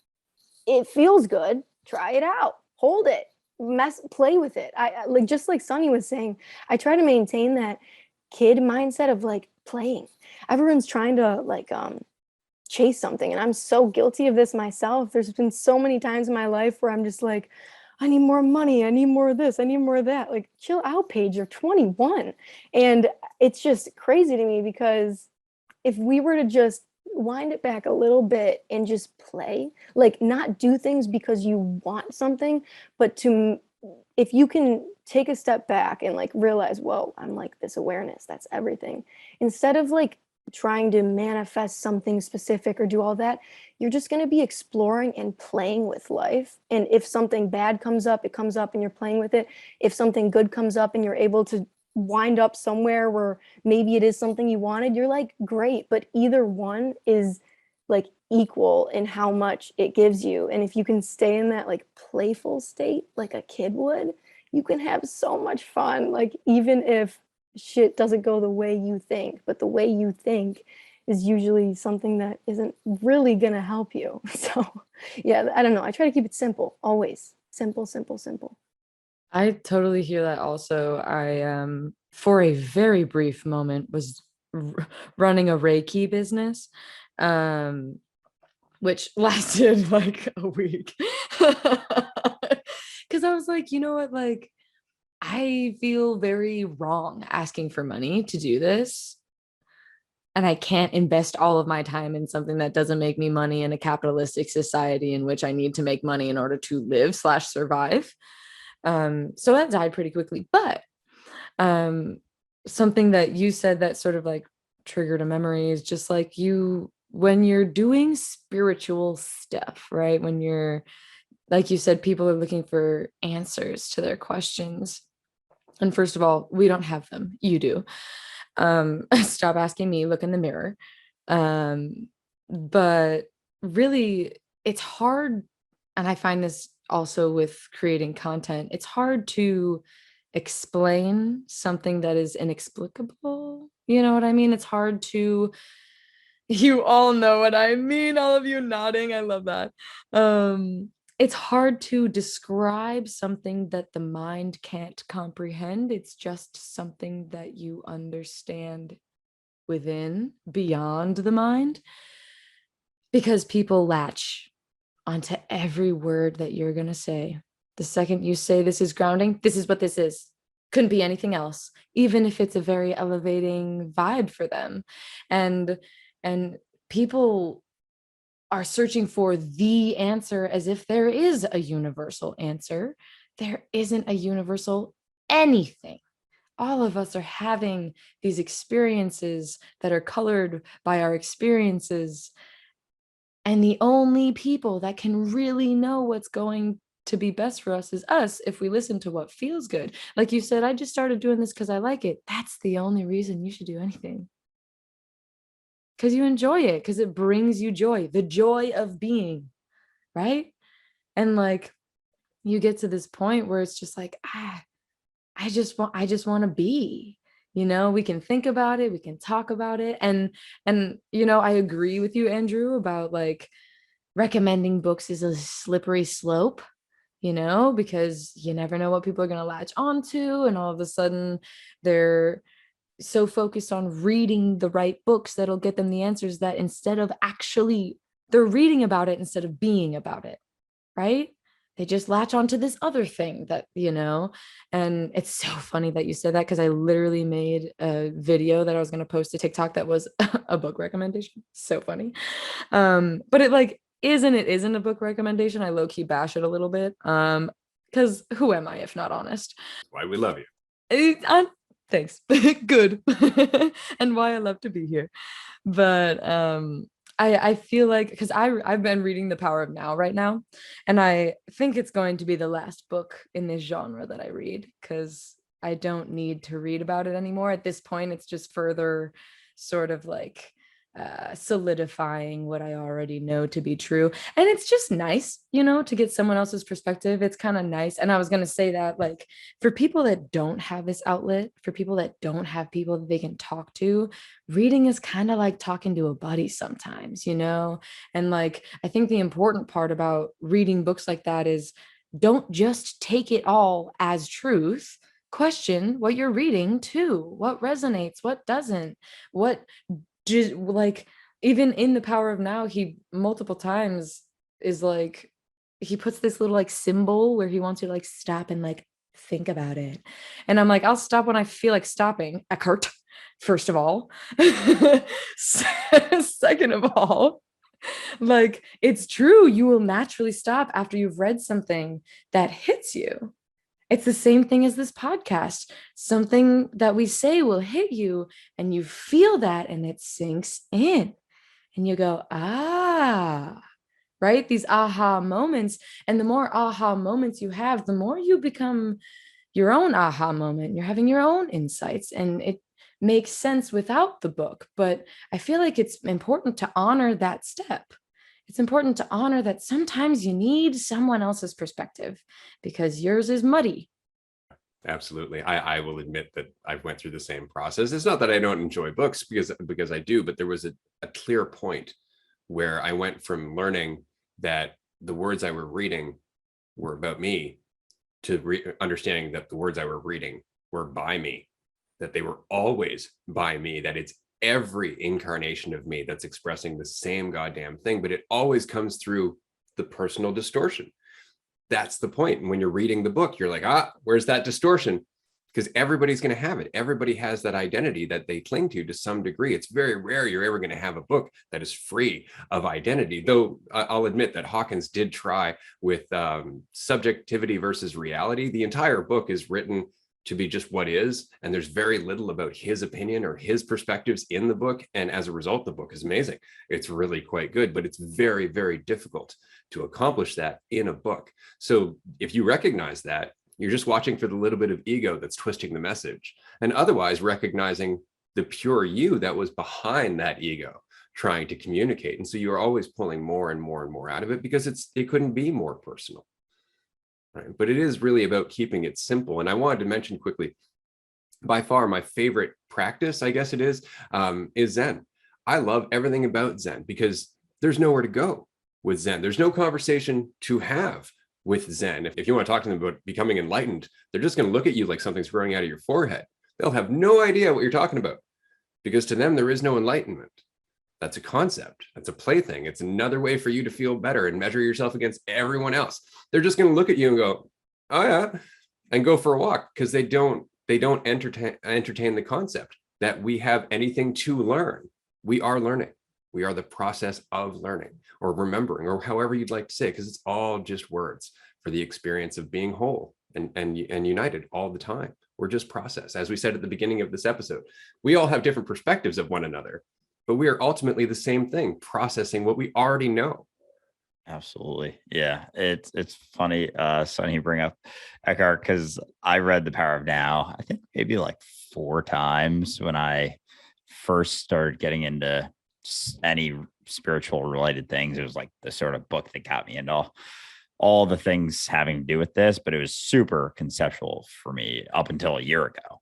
it feels good, try it out, hold it, play with it. Like, just like Sunny was saying, I try to maintain that kid mindset of like playing. Everyone's trying to like chase something, and I'm so guilty of this myself. There's been so many times in my life where I'm just like, I need more money, I need more of this, I need more of that. Like, chill out, Paige, you're 21. And it's just crazy to me, because if we were to just wind it back a little bit and just play, like, not do things because you want something, but to, if you can take a step back and like realize, whoa, I'm like, this awareness, that's everything, instead of like trying to manifest something specific or do all that, you're just going to be exploring and playing with life. And if something bad comes up, it comes up and you're playing with it. If something good comes up and you're able to wind up somewhere where maybe it is something you wanted, you're like, great. But either one is like equal in how much it gives you. And if you can stay in that like playful state like a kid would, you can have so much fun. Like, even if shit doesn't go the way you think, but the way you think is usually something that isn't really gonna help you. So yeah, I don't know. I try to keep it simple, always. Simple, simple, simple. I totally hear that also. I for a very brief moment was running a Reiki business, which lasted like a week. Cuz I was like, you know what, like, I feel very wrong asking for money to do this. And I can't invest all of my time in something that doesn't make me money in a capitalistic society in which I need to make money in order to live / survive. So that died pretty quickly. But something that you said that sort of like triggered a memory is just like, you, when you're doing spiritual stuff, right? When you're, like you said, people are looking for answers to their questions. And first of all, we don't have them. You do. Stop asking me, look in the mirror. But really, it's hard. And I find this also with creating content, it's hard to explain something that is inexplicable. You know what I mean? It's hard to, you all know what I mean, all of you nodding. I love that. It's hard to describe something that the mind can't comprehend. It's just something that you understand within, beyond the mind, because people latch onto every word that you're going to say. The second you say this is grounding, this is what this is. Couldn't be anything else, even if it's a very elevating vibe for them. And people are searching for the answer as if there is a universal answer. There isn't a universal anything. All of us are having these experiences that are colored by our experiences. And the only people that can really know what's going to be best for us is us, if we listen to what feels good. Like you said, I just started doing this because I like it. That's the only reason you should do anything. Because you enjoy it, because it brings you joy, the joy of being, right? And like, you get to this point where it's just like, I just want to be, you know, we can think about it, we can talk about it. And you know, I agree with you, Andrew, about like recommending books is a slippery slope. because you never know what people are going to latch onto. And all of a sudden they're so focused on reading the right books that'll get them the answers, that instead of actually, they're reading about it instead of being about it, right? They just latch onto this other thing that, and it's so funny that you said that, because I literally made a video that I was going to post to TikTok that was a book recommendation. So funny. But it isn't a book recommendation. I low-key bash it a little bit. Because who am I if not honest? Why we love you. Thanks. Good. And why I love to be here. But I feel like, because I've been reading The Power of Now right now, and I think it's going to be the last book in this genre that I read, because I don't need to read about it anymore. At this point, it's just further sort of like solidifying what I already know to be true. And it's just nice, to get someone else's perspective. It's kind of nice. And I was going to say that, like, for people that don't have this outlet, for people that don't have people that they can talk to, reading is kind of like talking to a buddy sometimes, And like, I think the important part about reading books like that is, don't just take it all as truth. Question what you're reading too. What resonates, what doesn't, what just, like, even in The Power of Now, he multiple times is like, he puts this little like symbol where he wants you to like stop and like think about it. And I'm like, I'll stop when I feel like stopping, Eckhart, first of all. Second of all, like, it's true, you will naturally stop after you've read something that hits you. It's the same thing as this podcast. Something that we say will hit you, and you feel that, and it sinks in, and you go, right? These aha moments. And the more aha moments you have, the more you become your own aha moment. You're having your own insights, and it makes sense without the book. But I feel like it's important to honor that step. It's important to honor that sometimes you need someone else's perspective because yours is muddy. Absolutely. I will admit that I've went through the same process. It's not that I don't enjoy books, because I do, but there was a clear point where I went from learning that the words I were reading were about me to understanding that the words I were reading were by me, that they were always by me, that it's every incarnation of me that's expressing the same goddamn thing, but it always comes through the personal distortion. That's the point. And when you're reading the book, you're like, where's that distortion? Because everybody's going to have it. Everybody has that identity that they cling to some degree. It's very rare you're ever going to have a book that is free of identity. Though I'll admit that Hawkins did try with subjectivity versus reality. The entire book is written to be just what is, and there's very little about his opinion or his perspectives in the book. And as a result, the book is amazing. It's really quite good, but it's very, very difficult to accomplish that in a book. So if you recognize that, you're just watching for the little bit of ego that's twisting the message, and otherwise recognizing the pure you that was behind that ego trying to communicate. And so you're always pulling more and more and more out of it, because it couldn't be more personal. Right. But it is really about keeping it simple. And I wanted to mention quickly, by far my favorite practice, I guess it is Zen. I love everything about Zen because there's nowhere to go with Zen. There's no conversation to have with Zen. If you want to talk to them about becoming enlightened, they're just going to look at you like something's growing out of your forehead. They'll have no idea what you're talking about, because to them, there is no enlightenment. That's a concept. That's a plaything. It's another way for you to feel better and measure yourself against everyone else. They're just going to look at you and go, oh yeah, and go for a walk, because they don't entertain the concept that we have anything to learn. We are learning. We are the process of learning or remembering, or however you'd like to say it, because it's all just words for the experience of being whole and united all the time. We're just process. As we said at the beginning of this episode, we all have different perspectives of one another, but we are ultimately the same thing, processing what we already know. Absolutely. Yeah. It's funny, Sonny, you bring up Eckhart, because I read The Power of Now, I think maybe like 4 times when I first started getting into any spiritual related things. It was like the sort of book that got me into all the things having to do with this, but it was super conceptual for me up until a year ago.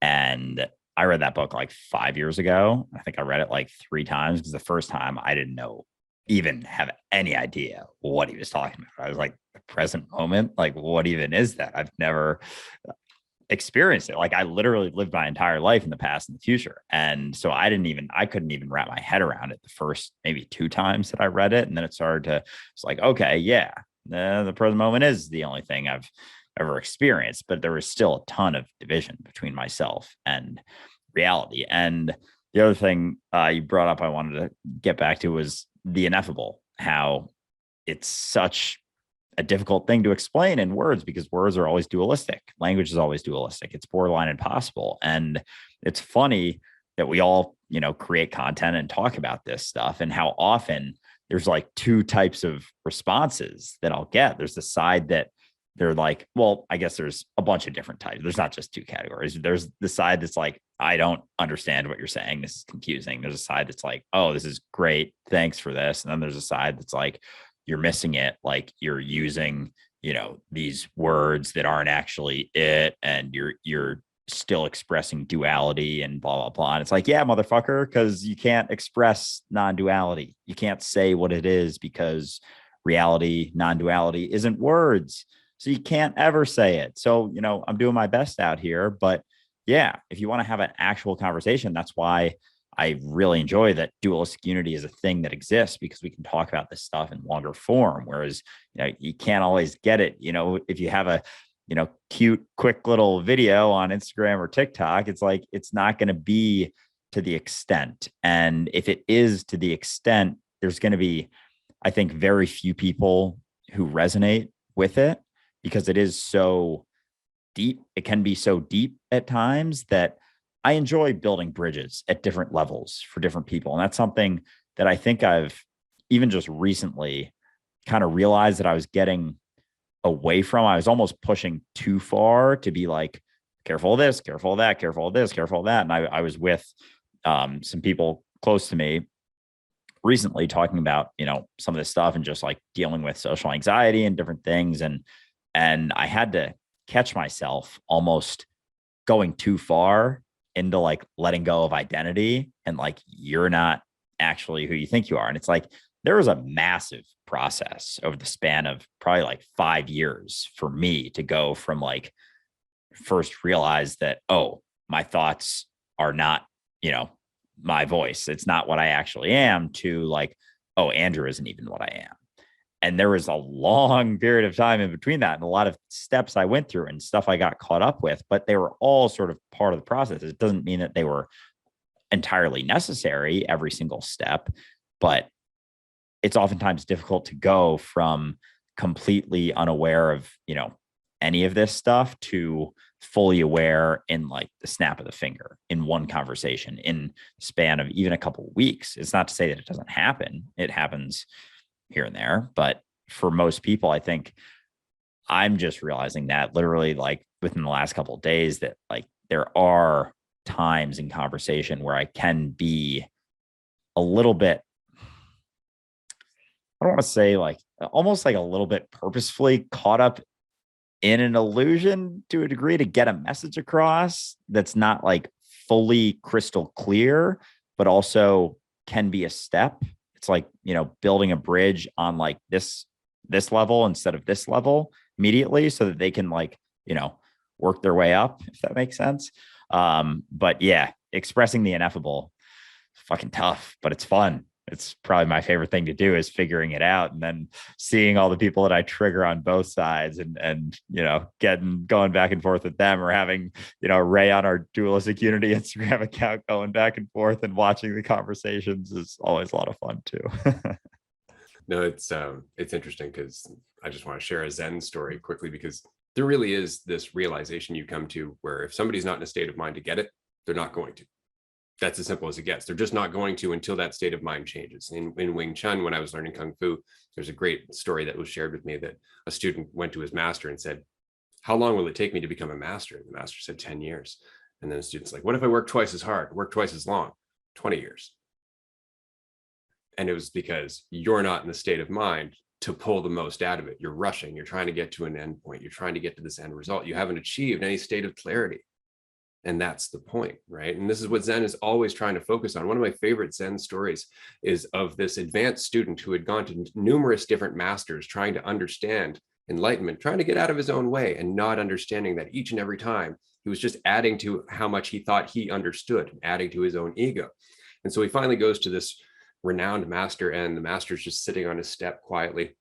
And I read that book like 5 years ago. I think I read it like 3 times, because the first time I didn't even have any idea what he was talking about. I was like, present moment. Like, what even is that? I've never experienced it. Like, I literally lived my entire life in the past and the future. And so I couldn't even wrap my head around it the first maybe 2 times that I read it. And then it started to, it's like, okay, yeah, the present moment is the only thing I've ever experienced, but there was still a ton of division between myself and reality. And the other thing you brought up I wanted to get back to was the ineffable, how it's such a difficult thing to explain in words because words are always dualistic. Language is always dualistic. It's borderline impossible. And it's funny that we all, create content and talk about this stuff, and how often there's like 2 types of responses that I'll get. There's the side that they're like, well, I guess there's a bunch of different types. There's not just 2 categories. There's the side that's like, I don't understand what you're saying. This is confusing. There's a side that's like, oh, this is great. Thanks for this. And then there's a side that's like, you're missing it. Like, you're using, these words that aren't actually it. And you're still expressing duality and blah, blah, blah. And it's like, yeah, motherfucker, because you can't express non-duality. You can't say what it is because reality, non-duality isn't words. So you can't ever say it. So, I'm doing my best out here. But yeah, if you want to have an actual conversation, that's why I really enjoy that dualistic unity is a thing that exists, because we can talk about this stuff in longer form. Whereas, you can't always get it. If you have a, cute, quick little video on Instagram or TikTok, it's like, it's not going to be to the extent. And if it is to the extent, there's going to be, I think, very few people who resonate with it, because it is so deep. It can be so deep at times that I enjoy building bridges at different levels for different people. And that's something that I think I've even just recently kind of realized that I was getting away from. I was almost pushing too far to be like, careful of this, careful of that, careful of this, careful of that. And I was with some people close to me recently talking about, some of this stuff and just like dealing with social anxiety and different things. And I had to catch myself almost going too far into like letting go of identity, and like, you're not actually who you think you are. And it's like, there was a massive process over the span of probably like 5 years for me to go from like, first realize that, oh, my thoughts are not, my voice. It's not what I actually am, to like, oh, Andrew isn't even what I am. And there was a long period of time in between that, and a lot of steps I went through and stuff I got caught up with, but they were all sort of part of the process. It doesn't mean that they were entirely necessary every single step, but it's oftentimes difficult to go from completely unaware of, any of this stuff to fully aware in like the snap of the finger in one conversation in the span of even a couple of weeks. It's not to say that it doesn't happen. It happens here and there. But for most people, I think I'm just realizing that literally like within the last couple of days, that like there are times in conversation where I can be a little bit, I don't want to say like, almost like a little bit purposefully caught up in an illusion to a degree to get a message across that's not like fully crystal clear, but also can be a step. It's like, building a bridge on like this level instead of this level immediately, so that they can like, work their way up, if that makes sense. But yeah, expressing the ineffable, fucking tough, but it's fun. It's probably my favorite thing to do, is figuring it out and then seeing all the people that I trigger on both sides and going back and forth with them, or having, Ray on our Dualistic Unity Instagram account going back and forth and watching the conversations is always a lot of fun too. No, it's interesting, because I just want to share a Zen story quickly, because there really is this realization you come to where if somebody's not in a state of mind to get it, they're not going to. That's as simple as it gets. They're just not going to until that state of mind changes. In Wing Chun, when I was learning Kung Fu, there's a great story that was shared with me that a student went to his master and said, how long will it take me to become a master? And the master said 10 years. And then the student's like, what if I work twice as hard, work twice as long? 20 years. And it was because you're not in the state of mind to pull the most out of it. You're rushing. You're trying to get to an end point. You're trying to get to this end result. You haven't achieved any state of clarity. And that's the point, right? And this is what Zen is always trying to focus on. One of my favorite Zen stories is of this advanced student who had gone to numerous different masters trying to understand enlightenment, trying to get out of his own way and not understanding that each and every time he was just adding to how much he thought he understood, adding to his own ego. And so he finally goes to this renowned master, and the master's just sitting on his step quietly,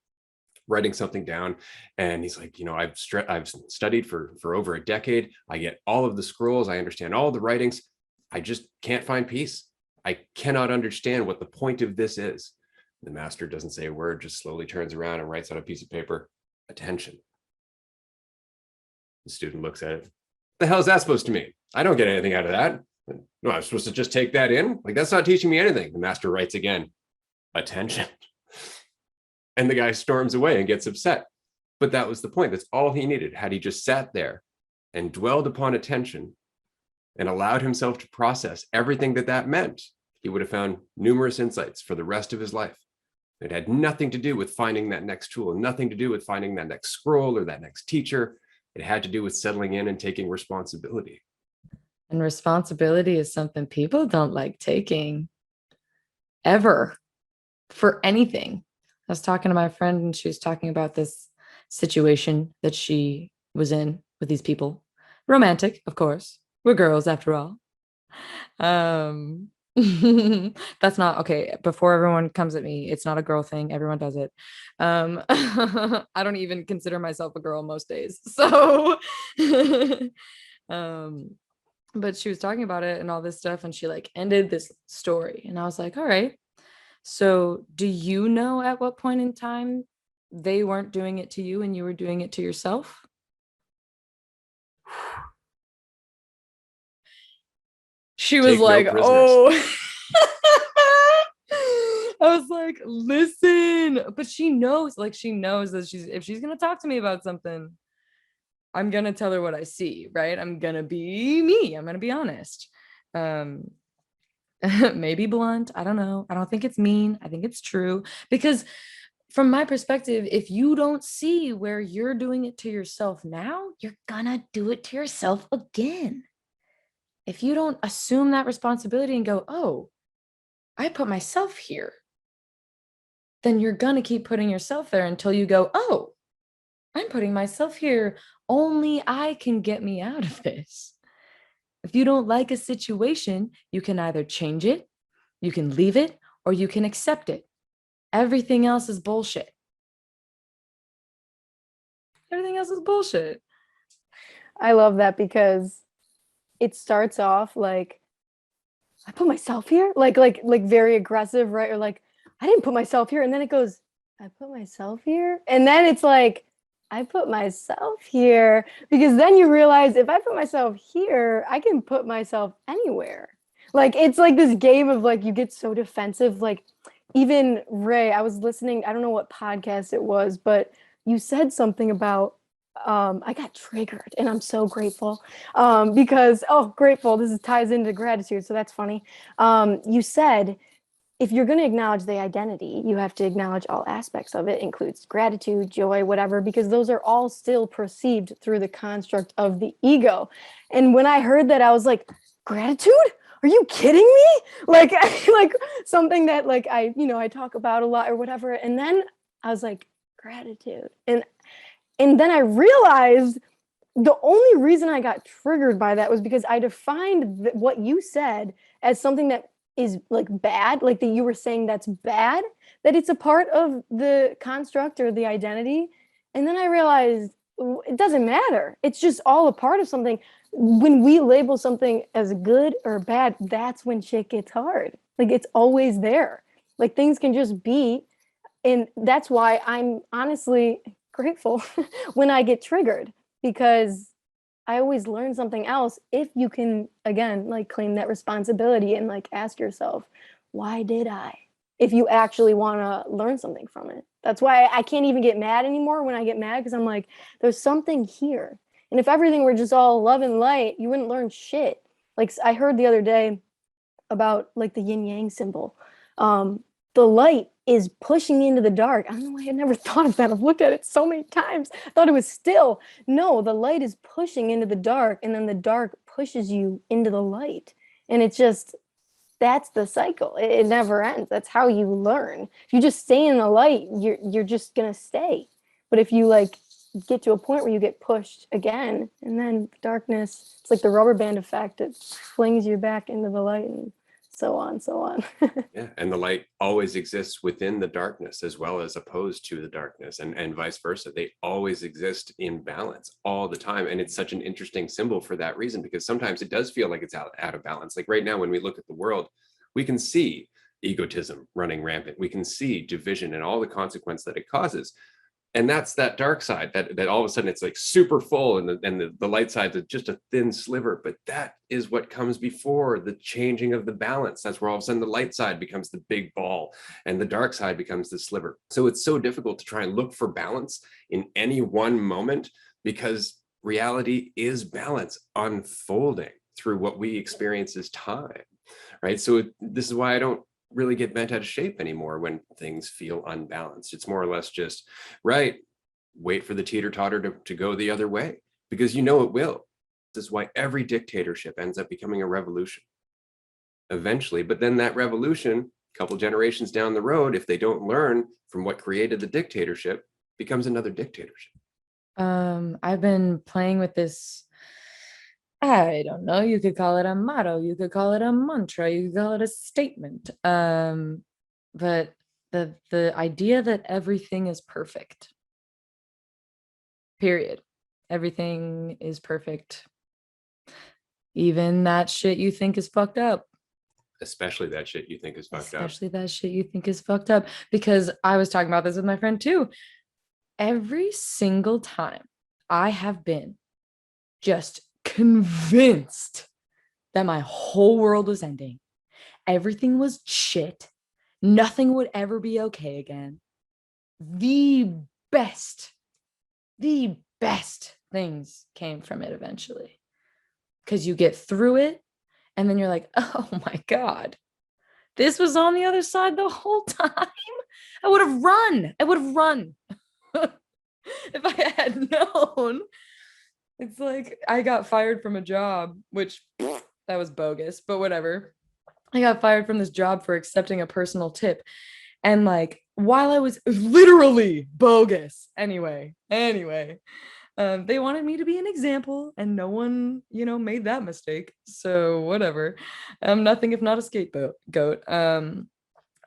writing something down. And he's like, I've studied for over a decade. I get all of the scrolls. I understand all the writings. I just can't find peace. I cannot understand what the point of this is. The master doesn't say a word, just slowly turns around and writes on a piece of paper, attention. The student looks at it. The hell is that supposed to mean? I don't get anything out of that. No, I'm supposed to just take that in? Like, that's not teaching me anything. The master writes again, attention. And the guy storms away and gets upset. But that was the point. That's all he needed. Had he just sat there and dwelled upon attention and allowed himself to process everything that meant, he would have found numerous insights for the rest of his life. It had nothing to do with finding that next tool, nothing to do with finding that next scroll or that next teacher. It had to do with settling in and taking responsibility. And responsibility is something people don't like taking ever for anything. I was talking to my friend and she was talking about this situation that she was in with these people. Romantic, of course. We're girls after all. That's not okay. Before everyone comes at me, it's not a girl thing. Everyone does it. I don't even consider myself a girl most days. So but she was talking about it and all this stuff, and she like ended this story, and I was like, all right, so do you know at what point in time they weren't doing it to you and you were doing it to yourself? She was like, oh. I was like, listen, but she knows that if she's gonna talk to me about something, I'm gonna tell her what I see, right? I'm gonna be me. I'm gonna be honest. Maybe blunt. I don't know. I don't think it's mean. I think it's true. Because from my perspective, if you don't see where you're doing it to yourself now, you're gonna do it to yourself again. If you don't assume that responsibility and go, oh, I put myself here, then you're gonna keep putting yourself there until you go, oh, I'm putting myself here. Only I can get me out of this. If you don't like a situation, you can either change it, you can leave it, or you can accept it. Everything else is bullshit. Everything else is bullshit. I love that because it starts off like, I put myself here, like very aggressive, right? Or like, I didn't put myself here. And then it goes, I put myself here. And then it's like, I put myself here, because then you realize if I put myself here, I can put myself anywhere. Like, it's like this game of like, you get so defensive. Like even Ray, I was listening, I don't know what podcast it was, but you said something about, I got triggered and I'm so grateful because, grateful, this ties into gratitude. So that's funny. You said, if you're going to acknowledge the identity, you have to acknowledge all aspects of it, includes gratitude, joy, whatever, because those are all still perceived through the construct of the ego. And when I heard that, I was like, gratitude? Are you kidding me? Like something that like I talk about a lot or whatever. And then I was like, gratitude. And then I realized the only reason I got triggered by that was because I defined what you said as something that is like bad, like that you were saying that's bad, that it's a part of the construct or the identity. And then I realized it doesn't matter. It's just all a part of something. When we label something as good or bad, that's when shit gets hard. Like it's always there. Like things can just be. And that's why I'm honestly grateful when I get triggered, because I always learn something else if you can, again, like claim that responsibility and like ask yourself, why did I? If you actually want to learn something from it. That's why I can't even get mad anymore when I get mad, because I'm like, there's something here. And if everything were just all love and light, you wouldn't learn shit. Like I heard the other day about like the yin yang symbol. The light is pushing into the dark. I don't know why I never thought of that. I've looked at it so many times. I thought it was still. No, the light is pushing into the dark, and then the dark pushes you into the light. And it's just, that's the cycle. It never ends. That's how you learn. If you just stay in the light, you're just gonna stay. But if you like get to a point where you get pushed again, and then darkness, it's like the rubber band effect. It flings you back into the light, and so on, so on. Yeah, and the light always exists within the darkness as well as opposed to the darkness, and vice versa. They always exist in balance all the time. And it's such an interesting symbol for that reason, because sometimes it does feel like it's out of balance. Like right now, when we look at the world, we can see egotism running rampant. We can see division and all the consequence that it causes. And that's that dark side that all of a sudden it's like super full, and the light side is just a thin sliver. But that is what comes before the changing of the balance. That's where all of a sudden the light side becomes the big ball and the dark side becomes the sliver. So it's so difficult to try and look for balance in any one moment, because reality is balance unfolding through what we experience as time, right? So this is why I don't really get bent out of shape anymore when things feel unbalanced. It's more or less just, right, wait for the teeter-totter to go the other way, because you know it will. This is why every dictatorship ends up becoming a revolution eventually. But then that revolution, a couple generations down the road, if they don't learn from what created the dictatorship, becomes another dictatorship. I've been playing with this. I don't know, you could call it a motto, you could call it a mantra, you could call it a statement. But the idea that everything is perfect. Period. Everything is perfect. Even that shit you think is fucked up. Especially that shit you think is fucked up. Especially that shit you think is fucked up. Because I was talking about this with my friend too. Every single time I have been just convinced that my whole world was ending, everything was shit, nothing would ever be okay again, the best things came from it eventually, because you get through it and then you're like, oh my God, this was on the other side the whole time. I would have run if I had known. It's like I got fired from a job, which that was bogus, but whatever. I got fired from this job for accepting a personal tip. And like, while I was literally bogus, anyway, they wanted me to be an example, and no one, made that mistake. So whatever. I'm nothing if not a scapegoat.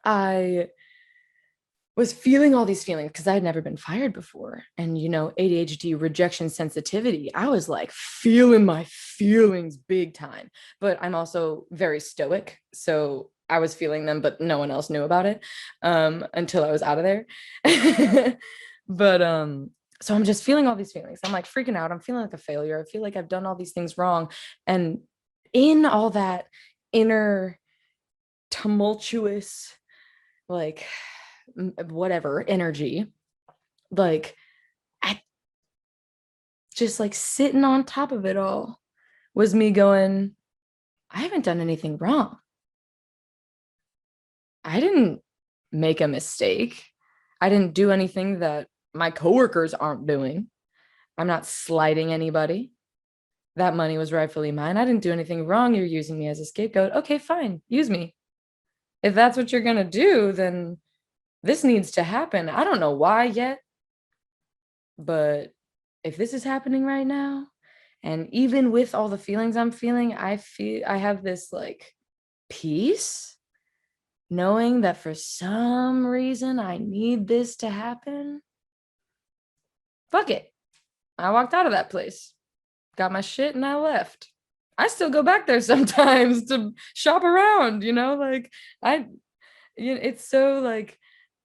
I was feeling all these feelings because I had never been fired before. And, ADHD, rejection sensitivity, I was like feeling my feelings big time. But I'm also very stoic. So I was feeling them, but no one else knew about it until I was out of there. But so I'm just feeling all these feelings. I'm like freaking out. I'm feeling like a failure. I feel like I've done all these things wrong. And in all that inner tumultuous, like, whatever energy, like I just like sitting on top of it all was me going, I haven't done anything wrong. I didn't make a mistake. I didn't do anything that my coworkers aren't doing. I'm not slighting anybody. That money was rightfully mine. I didn't do anything wrong. You're using me as a scapegoat. Okay, fine. Use me. If that's what you're going to do, then this needs to happen. I don't know why yet, but if this is happening right now, and even with all the feelings I'm feeling, I have this like peace, knowing that for some reason I need this to happen. Fuck it. I walked out of that place, got my shit, and I left. I still go back there sometimes to shop around, it's so like,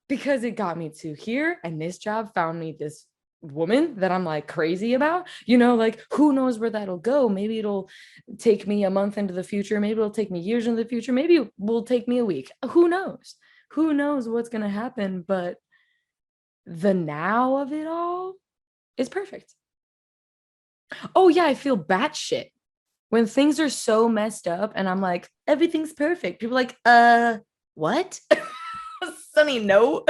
because it got me to here, and this job found me this woman that I'm like crazy about, like who knows where that'll go. Maybe it'll take me a month into the future. Maybe it'll take me years into the future. Maybe it will take me a week. Who knows what's going to happen? But the now of it all is perfect. Oh yeah, I feel batshit when things are so messed up and I'm like, everything's perfect. People are like, what? Sunny, no.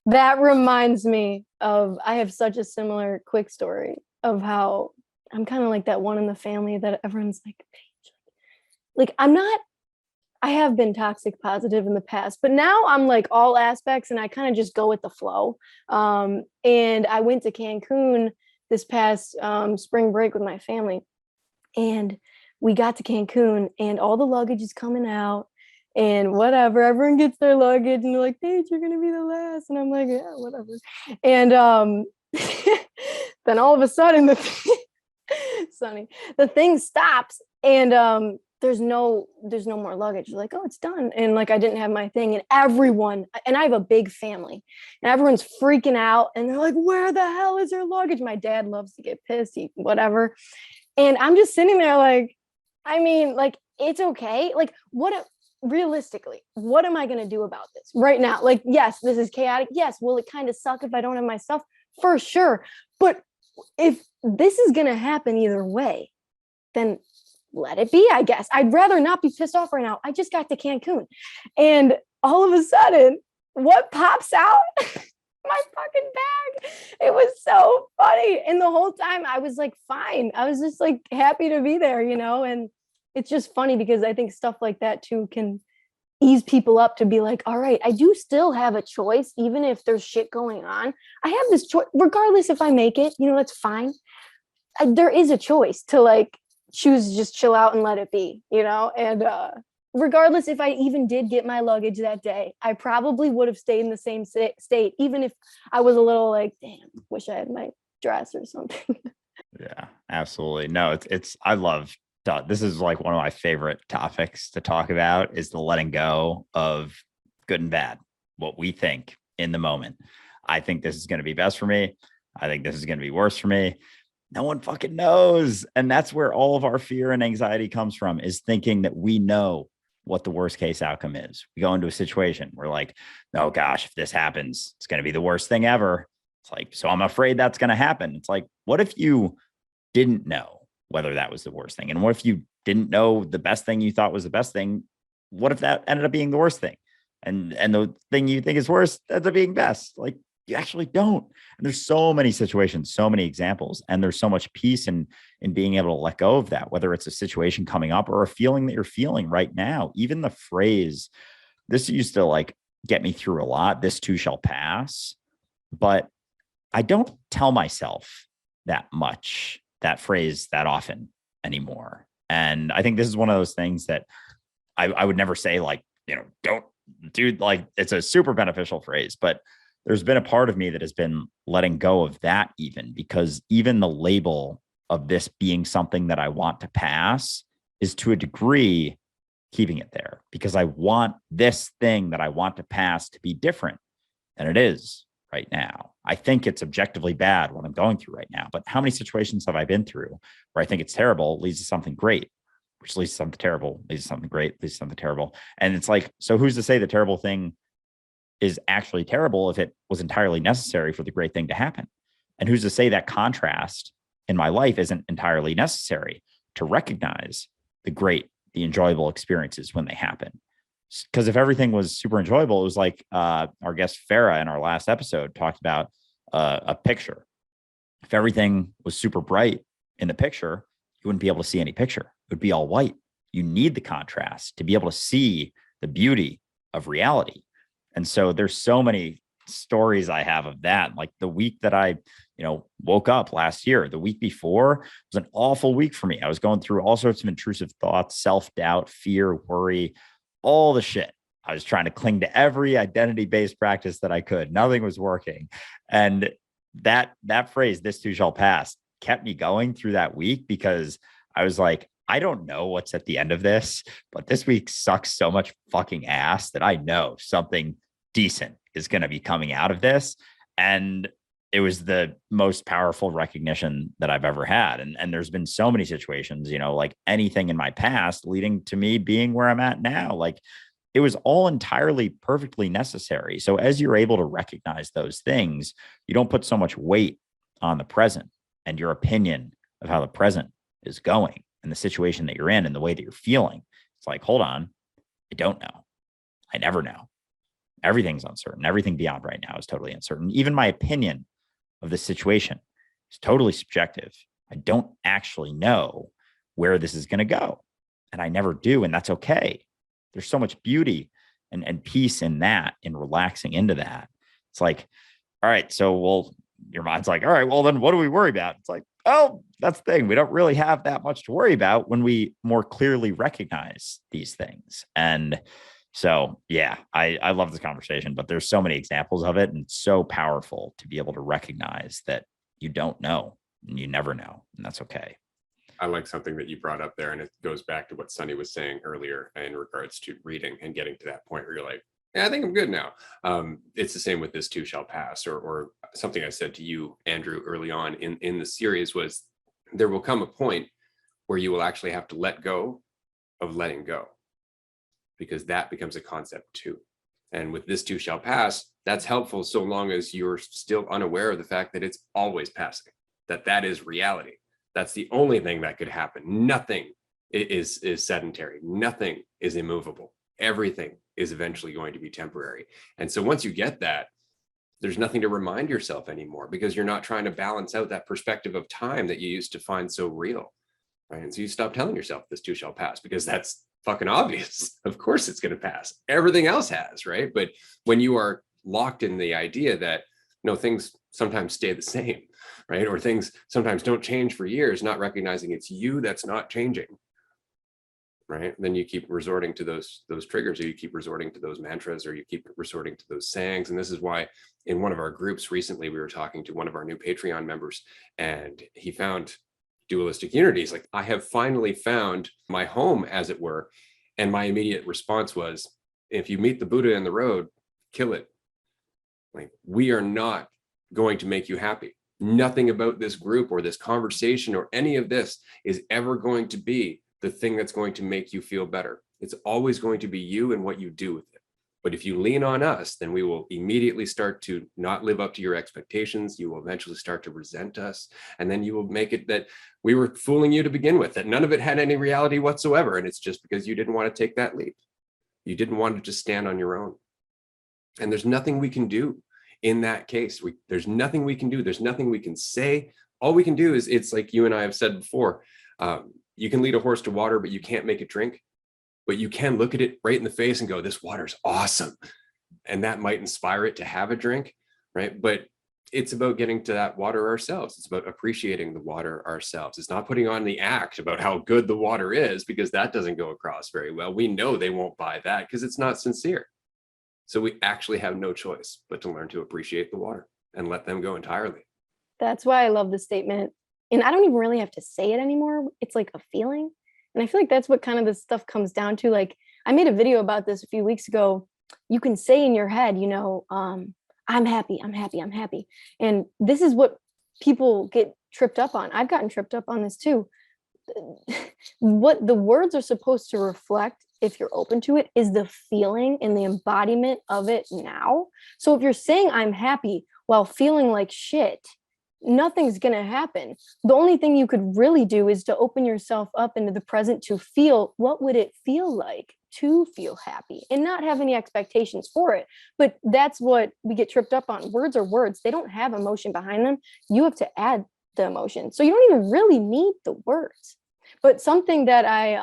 That reminds me of, I have such a similar quick story of how I'm kind of like that one in the family that everyone's like, Paige, like I'm not I have been toxic positive in the past, but now I'm like all aspects and I kind of just go with the flow. And I went to Cancun this past spring break with my family, and we got to Cancun and all the luggage is coming out and whatever. Everyone gets their luggage and they're like, Paige, you're gonna be the last. And I'm like, yeah, whatever. And then all of a sudden Sunny, the thing stops and there's no more luggage. Like, oh, it's done. And like I didn't have my thing, and everyone, and I have a big family, and everyone's freaking out and they're like, where the hell is your luggage? My dad loves to get pissed, whatever. And I'm just sitting there like, I mean, like, it's okay. Like, realistically, what am I going to do about this right now? Like, yes, this is chaotic. Yes. Will it kind of suck if I don't have my stuff? For sure. But if this is going to happen either way, then let it be, I guess. I'd rather not be pissed off right now. I just got to Cancun and all of a sudden, what pops out? My fucking bag. It was so funny. And the whole time I was like, fine. I was just like happy to be there, and it's just funny because I think stuff like that too can ease people up to be like, all right, I do still have a choice, even if there's shit going on. I have this choice, regardless if I make it, that's fine. There is a choice to like choose to just chill out and let it be, and regardless if I even did get my luggage that day, I probably would have stayed in the same state, even if I was a little like, damn, wish I had my dress or something. Yeah, absolutely. No, I love, this is like one of my favorite topics to talk about, is the letting go of good and bad, what we think in the moment. I think this is going to be best for me. I think this is going to be worse for me. No one fucking knows. And that's where all of our fear and anxiety comes from, is thinking that we know what the worst case outcome is. We go into a situation, we're like, oh gosh, if this happens, it's going to be the worst thing ever. It's like, so I'm afraid that's going to happen. It's like, what if you didn't know whether that was the worst thing? And what if you didn't know the best thing you thought was the best thing? What if that ended up being the worst thing? And the thing you think is worse ends up being best? Like, you actually don't. And there's so many situations, so many examples, and there's so much peace in being able to let go of that, whether it's a situation coming up or a feeling that you're feeling right now. Even the phrase, this used to like get me through a lot, this too shall pass. But I don't tell myself that phrase that often anymore. And I think this is one of those things that I would never say, like, don't do, like, it's a super beneficial phrase, but there's been a part of me that has been letting go of that, even because even the label of this being something that I want to pass is to a degree keeping it there, because I want this thing that I want to pass to be different than it is right now. I think it's objectively bad what I'm going through right now, but how many situations have I been through where I think it's terrible leads to something great, which leads to something terrible, leads to something great, leads to something terrible. And it's like, so who's to say the terrible thing is actually terrible if it was entirely necessary for the great thing to happen? And who's to say that contrast in my life isn't entirely necessary to recognize the great, the enjoyable experiences when they happen? Because if everything was super enjoyable, it was like our guest Farah in our last episode talked about a picture. If everything was super bright in the picture, you wouldn't be able to see any picture. It would be all white. You need the contrast to be able to see the beauty of reality. And so there's so many stories I have of that. Like the week that I, woke up last year, the week before was an awful week for me. I was going through all sorts of intrusive thoughts, self-doubt, fear, worry, all the shit. I was trying to cling to every identity-based practice that I could. Nothing was working. And that phrase, this too shall pass, kept me going through that week, because I was like, I don't know what's at the end of this, but this week sucks so much fucking ass that I know something decent is going to be coming out of this. And it was the most powerful recognition that I've ever had. And there's been so many situations, like anything in my past leading to me being where I'm at now. Like, it was all entirely perfectly necessary. So as you're able to recognize those things, you don't put so much weight on the present and your opinion of how the present is going and the situation that you're in and the way that you're feeling. It's like, hold on, I don't know. I never know. Everything's uncertain. Everything beyond right now is totally uncertain. Even my opinion of the situation is totally subjective. I don't actually know where this is going to go, and I never do. And that's okay. there's so much beauty and peace in that, in relaxing into that. It's like, all right, so well, your mind's like, all right, well, then what do we worry about? It's like, oh, that's the thing. We don't really have that much to worry about when we more clearly recognize these things. And so, yeah, I love this conversation, but there's so many examples of it, and it's so powerful to be able to recognize that you don't know and you never know, and that's okay. I like something that you brought up there, and it goes back to what Sunny was saying earlier in regards to reading and getting to that point where you're like, yeah, I think I'm good now. It's the same with this too shall pass, or something I said to you, Andrew, early on in the series was, there will come a point where you will actually have to let go of letting go, because that becomes a concept too. And with this too shall pass, that's helpful so long as you're still unaware of the fact that it's always passing, that is reality. That's the only thing that could happen. Nothing is sedentary. Nothing is immovable. Everything is eventually going to be temporary. And so once you get that, there's nothing to remind yourself anymore, because you're not trying to balance out that perspective of time that you used to find so real, right? And so you stop telling yourself this too shall pass, because that's fucking obvious. Of course it's going to pass. Everything else has, right? But when you are locked in the idea that, no, things sometimes stay the same, right? Or things sometimes don't change for years, not recognizing it's you that's not changing, right? Then you keep resorting to those triggers, or you keep resorting to those mantras, or you keep resorting to those sayings. And this is why in one of our groups recently, we were talking to one of our new Patreon members, and he found dualistic unity. He's like, I have finally found my home, as it were. And my immediate response was, if you meet the Buddha in the road, kill it. Like, we are not going to make you happy. Nothing about this group or this conversation or any of this is ever going to be the thing that's going to make you feel better. It's always going to be you and what you do with it. But if you lean on us, then we will immediately start to not live up to your expectations. You will eventually start to resent us. And then you will make it that we were fooling you to begin with, that none of it had any reality whatsoever. And it's just because you didn't want to take that leap. You didn't want to just stand on your own. And there's nothing we can do in that case. There's nothing we can do. There's nothing we can say. All we can do is, it's like you and I have said before, you can lead a horse to water, but you can't make it drink. But you can look at it right in the face and go, this water's awesome. And that might inspire it to have a drink, right? But it's about getting to that water ourselves. It's about appreciating the water ourselves. It's not putting on the act about how good the water is, because that doesn't go across very well. We know they won't buy that because it's not sincere. So we actually have no choice but to learn to appreciate the water and let them go entirely. That's why I love the statement. And I don't even really have to say it anymore. It's like a feeling. And I feel like that's what kind of this stuff comes down to. Like, I made a video about this a few weeks ago. You can say in your head, I'm happy, I'm happy, I'm happy. And this is what people get tripped up on. I've gotten tripped up on this too. What the words are supposed to reflect, if you're open to it, is the feeling and the embodiment of it now. So if you're saying I'm happy while feeling like shit, nothing's going to happen. The only thing you could really do is to open yourself up into the present, to feel what would it feel like to feel happy, and not have any expectations for it. But that's what we get tripped up on. Words are words. They don't have emotion behind them. You have to add the emotion. So you don't even really need the words. But something that I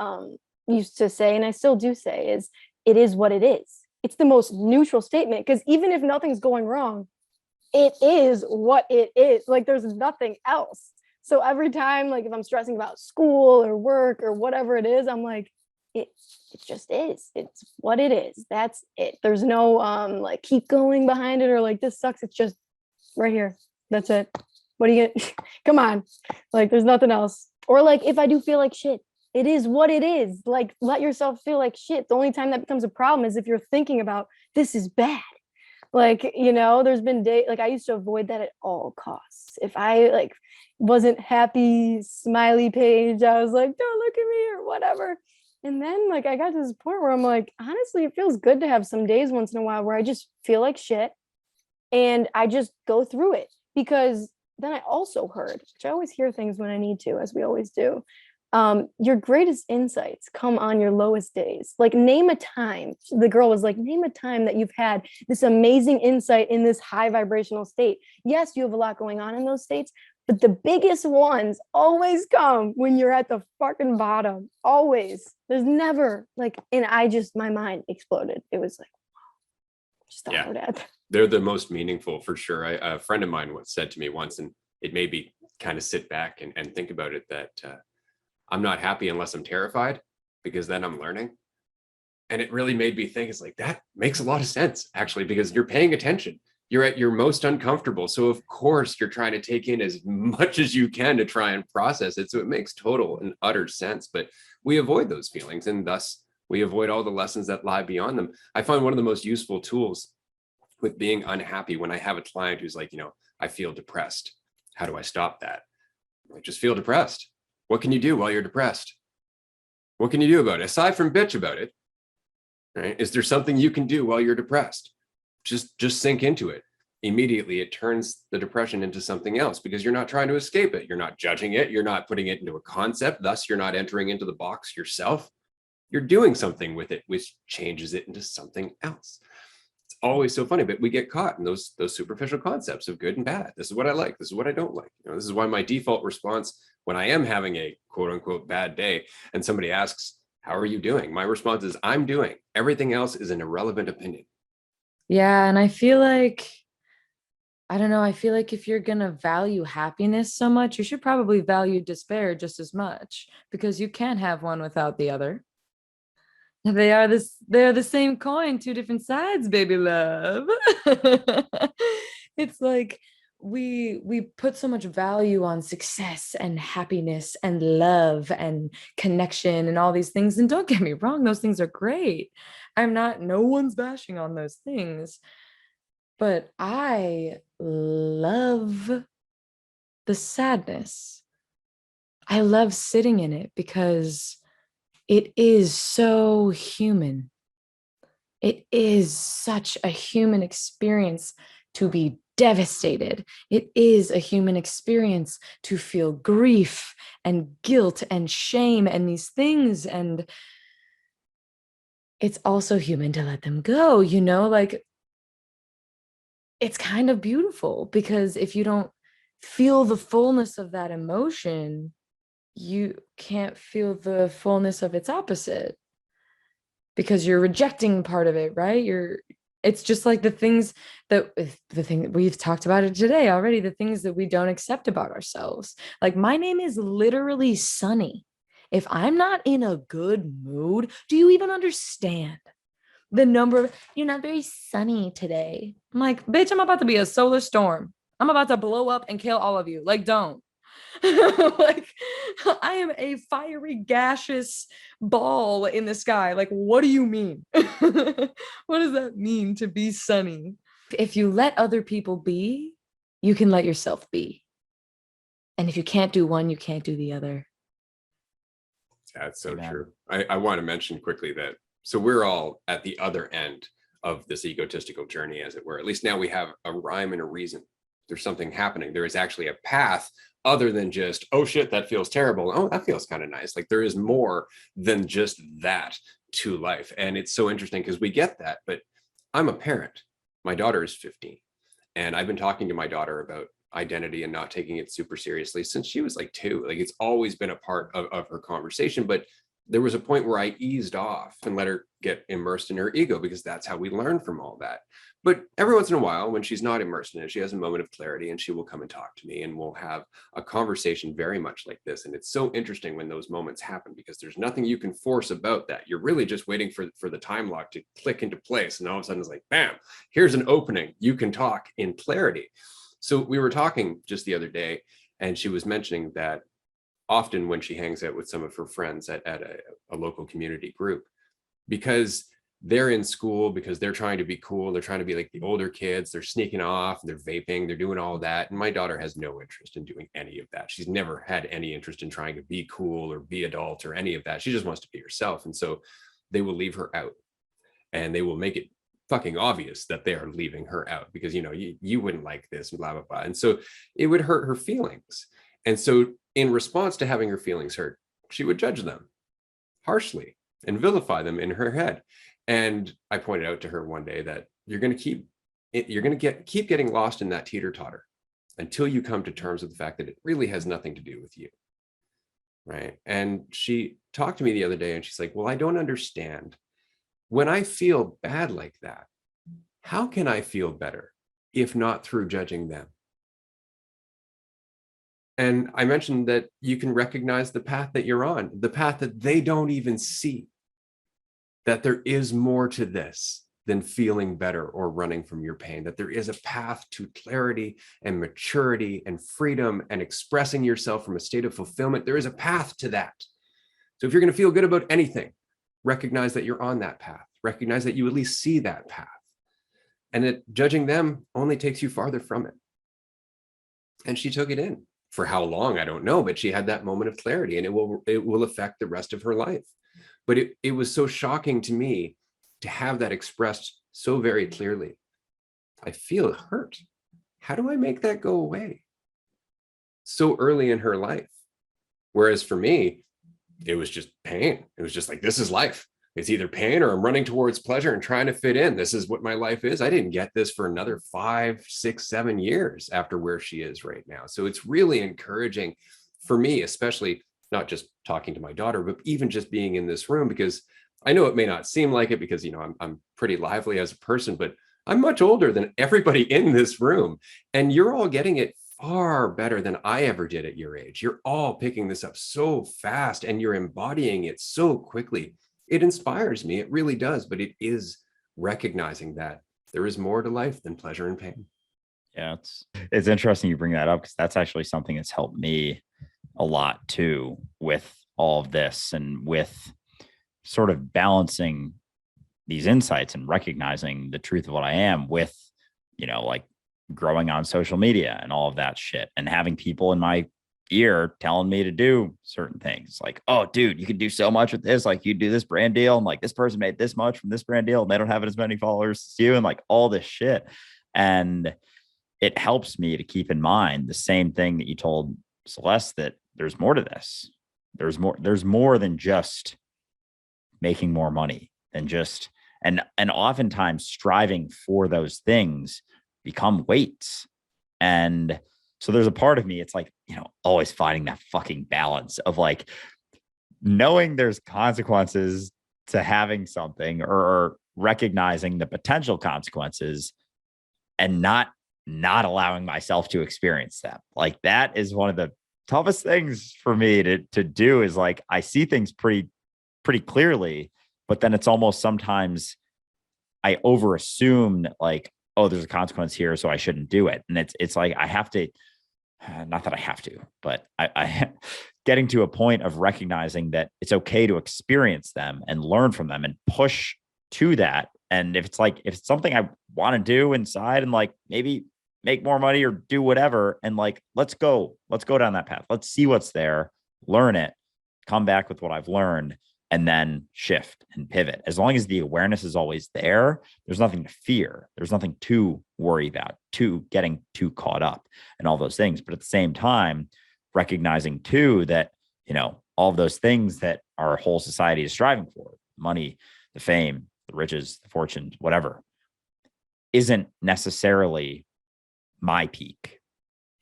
used to say, and I still do say, is it is what it is. It's the most neutral statement, because even if nothing's going wrong, it is what it is. Like, there's nothing else. So every time, like, if I'm stressing about school or work or whatever it is, I'm like, it just is. It's what it is. That's it. There's no like keep going behind it, or like this sucks. It's just right here. That's it. What do you get? Come on. Like, there's nothing else. Or like, if I do feel like shit, it is what it is. Like, let yourself feel like shit. The only time that becomes a problem is if you're thinking about, this is bad. Like, there's been days, like, I used to avoid that at all costs. If I like wasn't happy, smiley Paige, I was like, don't look at me or whatever. And then like I got to this point where I'm like, honestly, it feels good to have some days once in a while where I just feel like shit and I just go through it. Because then I also heard, which I always hear things when I need to, as we always do, your greatest insights come on your lowest days. Like, name a time. The girl was like, name a time that you've had this amazing insight in this high vibrational state. Yes, you have a lot going on in those states, But the biggest ones always come when you're at the fucking bottom. Always. There's never like, and my mind exploded. It was like, stop Yeah. that. They're the most meaningful for sure. A friend of mine once said to me once, and it made me kind of sit back and think about it, that I'm not happy unless I'm terrified, because then I'm learning. And it really made me think, it's like, that makes a lot of sense, actually, because you're paying attention. You're at your most uncomfortable. So of course you're trying to take in as much as you can to try and process it. So it makes total and utter sense, but we avoid those feelings, and thus we avoid all the lessons that lie beyond them. I find one of the most useful tools with being unhappy, when I have a client who's like, I feel depressed. How do I stop that? Like, just feel depressed. What can you do while you're depressed? What can you do about it? Aside from bitch about it, right? Is there something you can do while you're depressed? Just sink into it. Immediately it turns the depression into something else, because you're not trying to escape it. You're not judging it. You're not putting it into a concept. Thus, you're not entering into the box yourself. You're doing something with it, which changes it into something else. It's always so funny, but we get caught in those superficial concepts of good and bad. This is what I like. This is what I don't like. This is why my default response when I am having a quote unquote bad day and somebody asks, how are you doing? My response is, I'm doing. Everything else is an irrelevant opinion. Yeah. And I feel like, I don't know, I feel like if you're going to value happiness so much, you should probably value despair just as much, because you can't have one without the other. They're the same coin, two different sides, baby love. It's like we put so much value on success and happiness and love and connection and all these things. And don't get me wrong, those things are great. No one's bashing on those things. But I love the sadness. I love sitting in it because it is so human. It is such a human experience to be devastated. It is a human experience to feel grief and guilt and shame and these things. And it's also human to let them go, like it's kind of beautiful, because if you don't feel the fullness of that emotion, you can't feel the fullness of its opposite, because you're rejecting part of it, right? It's just like the thing that we've talked about it today already, the things that we don't accept about ourselves. Like, my name is literally Sunny. If I'm not in a good mood, do you even understand the number of, you're not very sunny today? I'm like, bitch, I'm about to be a solar storm. I'm about to blow up and kill all of you. Like, don't. Like, I am a fiery gaseous ball in the sky. Like, what do you mean? What does that mean to be sunny? If you let other people be, you can let yourself be. And if you can't do one, you can't do the other. That's so Amen. true. I want to mention quickly that, so we're all at the other end of this egotistical journey, as it were. At least now we have a rhyme and a reason. There's something happening. There is actually a path other than just, oh shit, that feels terrible. Oh, that feels kind of nice. Like, there is more than just that to life. And it's so interesting because we get that, but I'm a parent. My daughter is 15. And I've been talking to my daughter about identity and not taking it super seriously since she was like 2. Like, it's always been a part of her conversation, but there was a point where I eased off and let her get immersed in her ego, because that's how we learn from all that. But every once in a while, when she's not immersed in it, she has a moment of clarity and she will come and talk to me, and we'll have a conversation very much like this. And it's so interesting when those moments happen, because there's nothing you can force about that. You're really just waiting for the time lock to click into place. And all of a sudden it's like, bam, here's an opening. You can talk in clarity. So we were talking just the other day, and she was mentioning that often when she hangs out with some of her friends at a local community group, because they're in school, because they're trying to be cool, they're trying to be like the older kids, they're sneaking off, they're vaping, they're doing all that. And my daughter has no interest in doing any of that. She's never had any interest in trying to be cool or be adult or any of that. She just wants to be herself. And so they will leave her out, and they will make it fucking obvious that they are leaving her out, because you wouldn't like this, blah blah blah. And so it would hurt her feelings. And so in response to having her feelings hurt, she would judge them harshly and vilify them in her head. And I pointed out to her one day that you're going to keep getting lost in that teeter totter until you come to terms with the fact that it really has nothing to do with you. Right. And she talked to me the other day and she's like, well, I don't understand. When I feel bad like that, how can I feel better if not through judging them? And I mentioned that you can recognize the path that you're on, the path that they don't even see, that there is more to this than feeling better or running from your pain, that there is a path to clarity and maturity and freedom and expressing yourself from a state of fulfillment. There is a path to that. So if you're going to feel good about anything, recognize that you're on that path, recognize that you at least see that path, and that judging them only takes you farther from it. And she took it in. For how long, I don't know, but she had that moment of clarity, and it will affect the rest of her life. But it was so shocking to me to have that expressed so very clearly. I feel hurt. How do I make that go away? So early in her life. Whereas for me, it was just pain. It was just like, this is life. It's either pain or I'm running towards pleasure and trying to fit in. This is what my life is. I didn't get this for another 5, 6, 7 years after where she is right now. So it's really encouraging for me, especially not just talking to my daughter, but even just being in this room, because I know it may not seem like it because, you know, I'm pretty lively as a person, but I'm much older than everybody in this room. And you're all getting it far better than I ever did at your age. You're all picking this up so fast and you're embodying it so quickly. It inspires me. It really does. But it is recognizing that there is more to life than pleasure and pain. Yeah, it's interesting you bring that up, because that's actually something that's helped me a lot too with all of this, and with sort of balancing these insights and recognizing the truth of what I am with, you know, like growing on social media and all of that shit, and having people in my ear telling me to do certain things like, oh dude, you can do so much with this, like you do this brand deal, and like this person made this much from this brand deal and they don't have as many followers as you, and like all this shit. And it helps me to keep in mind the same thing that you told Celeste, that there's more to this. There's more than just making more money, than just, and oftentimes striving for those things become weights. And so there's a part of me, it's like, you know, always finding that fucking balance of like knowing there's consequences to having something, or recognizing the potential consequences, and not allowing myself to experience them. Like that is one of the toughest things for me to do, is like, I see things pretty clearly, but then it's almost sometimes I over assume that like, oh, there's a consequence here, so I shouldn't do it. And it's like, I have to, not that I have to, but I getting to a point of recognizing that it's okay to experience them and learn from them and push to that. And if it's something I want to do inside, and like maybe make more money or do whatever, and like, let's go down that path. Let's see what's there, learn it, come back with what I've learned, and then shift and pivot. As long as the awareness is always there, there's nothing to fear. There's nothing to worry about, to getting too caught up and all those things. But at the same time, recognizing too that, you know, all of those things that our whole society is striving for, money, the fame, the riches, the fortunes, whatever, isn't necessarily my peak.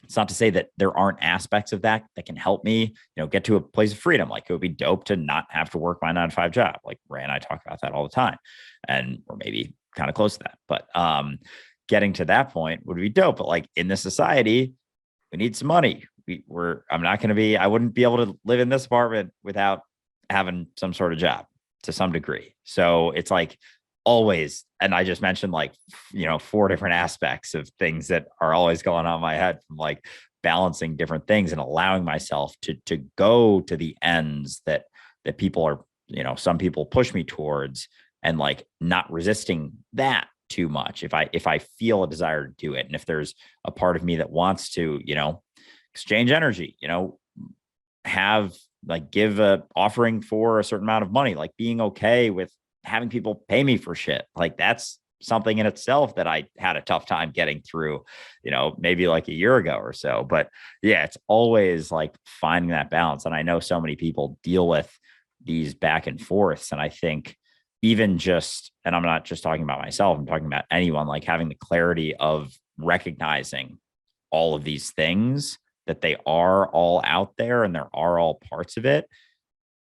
It's not to say that there aren't aspects of that can help me, you know, get to a place of freedom. Like it would be dope to not have to work my 9-to-5 job. Like Ray and I talk about that all the time, and or maybe kind of close to that. But getting to that point would be dope. But like in this society, we need some money. I wouldn't be able to live in this apartment without having some sort of job to some degree. So it's like always, and I just mentioned like, you know, 4 different aspects of things that are always going on in my head, from like balancing different things and allowing myself to go to the ends that people are, you know, some people push me towards, and like not resisting that too much. If I feel a desire to do it, and if there's a part of me that wants to, you know, exchange energy, you know, have like give a offering for a certain amount of money, like being okay with having people pay me for shit. Like that's something in itself that I had a tough time getting through, you know, maybe like a year ago or so. But yeah, it's always like finding that balance. And I know so many people deal with these back and forths. And I think even just, and I'm not just talking about myself, I'm talking about anyone, like having the clarity of recognizing all of these things, that they are all out there and there are all parts of it,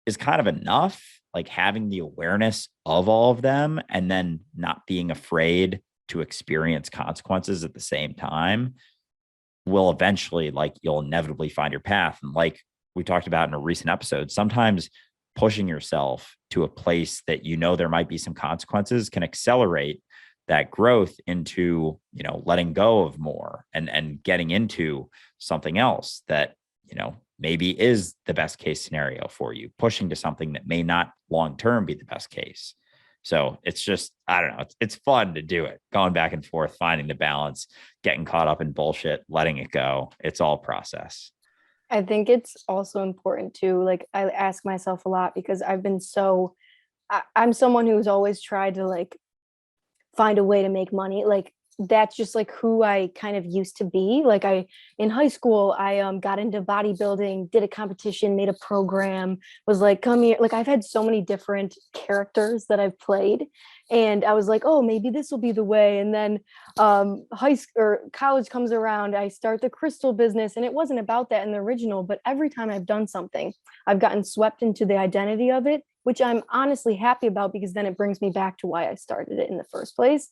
is kind of enough. Like having the awareness of all of them and then not being afraid to experience consequences at the same time will eventually, like, you'll inevitably find your path. And like we talked about in a recent episode, sometimes pushing yourself to a place that you know there might be some consequences can accelerate that growth into, you know, letting go of more and getting into something else that, you know, maybe is the best case scenario for you, pushing to something that may not long term be the best case. So it's just, I don't know, it's fun to do it, going back and forth, finding the balance, getting caught up in bullshit, letting it go. It's all process. I think it's also important to, like, I ask myself a lot because I've been so, I'm someone who's always tried to like find a way to make money. Like that's just like who I kind of used to be. Like in high school, I got into bodybuilding, did a competition, made a program, was like, come here. Like I've had so many different characters that I've played. And I was like, oh, maybe this will be the way. And then high school or college comes around, I start the crystal business. And it wasn't about that in the original, but every time I've done something, I've gotten swept into the identity of it, which I'm honestly happy about because then it brings me back to why I started it in the first place.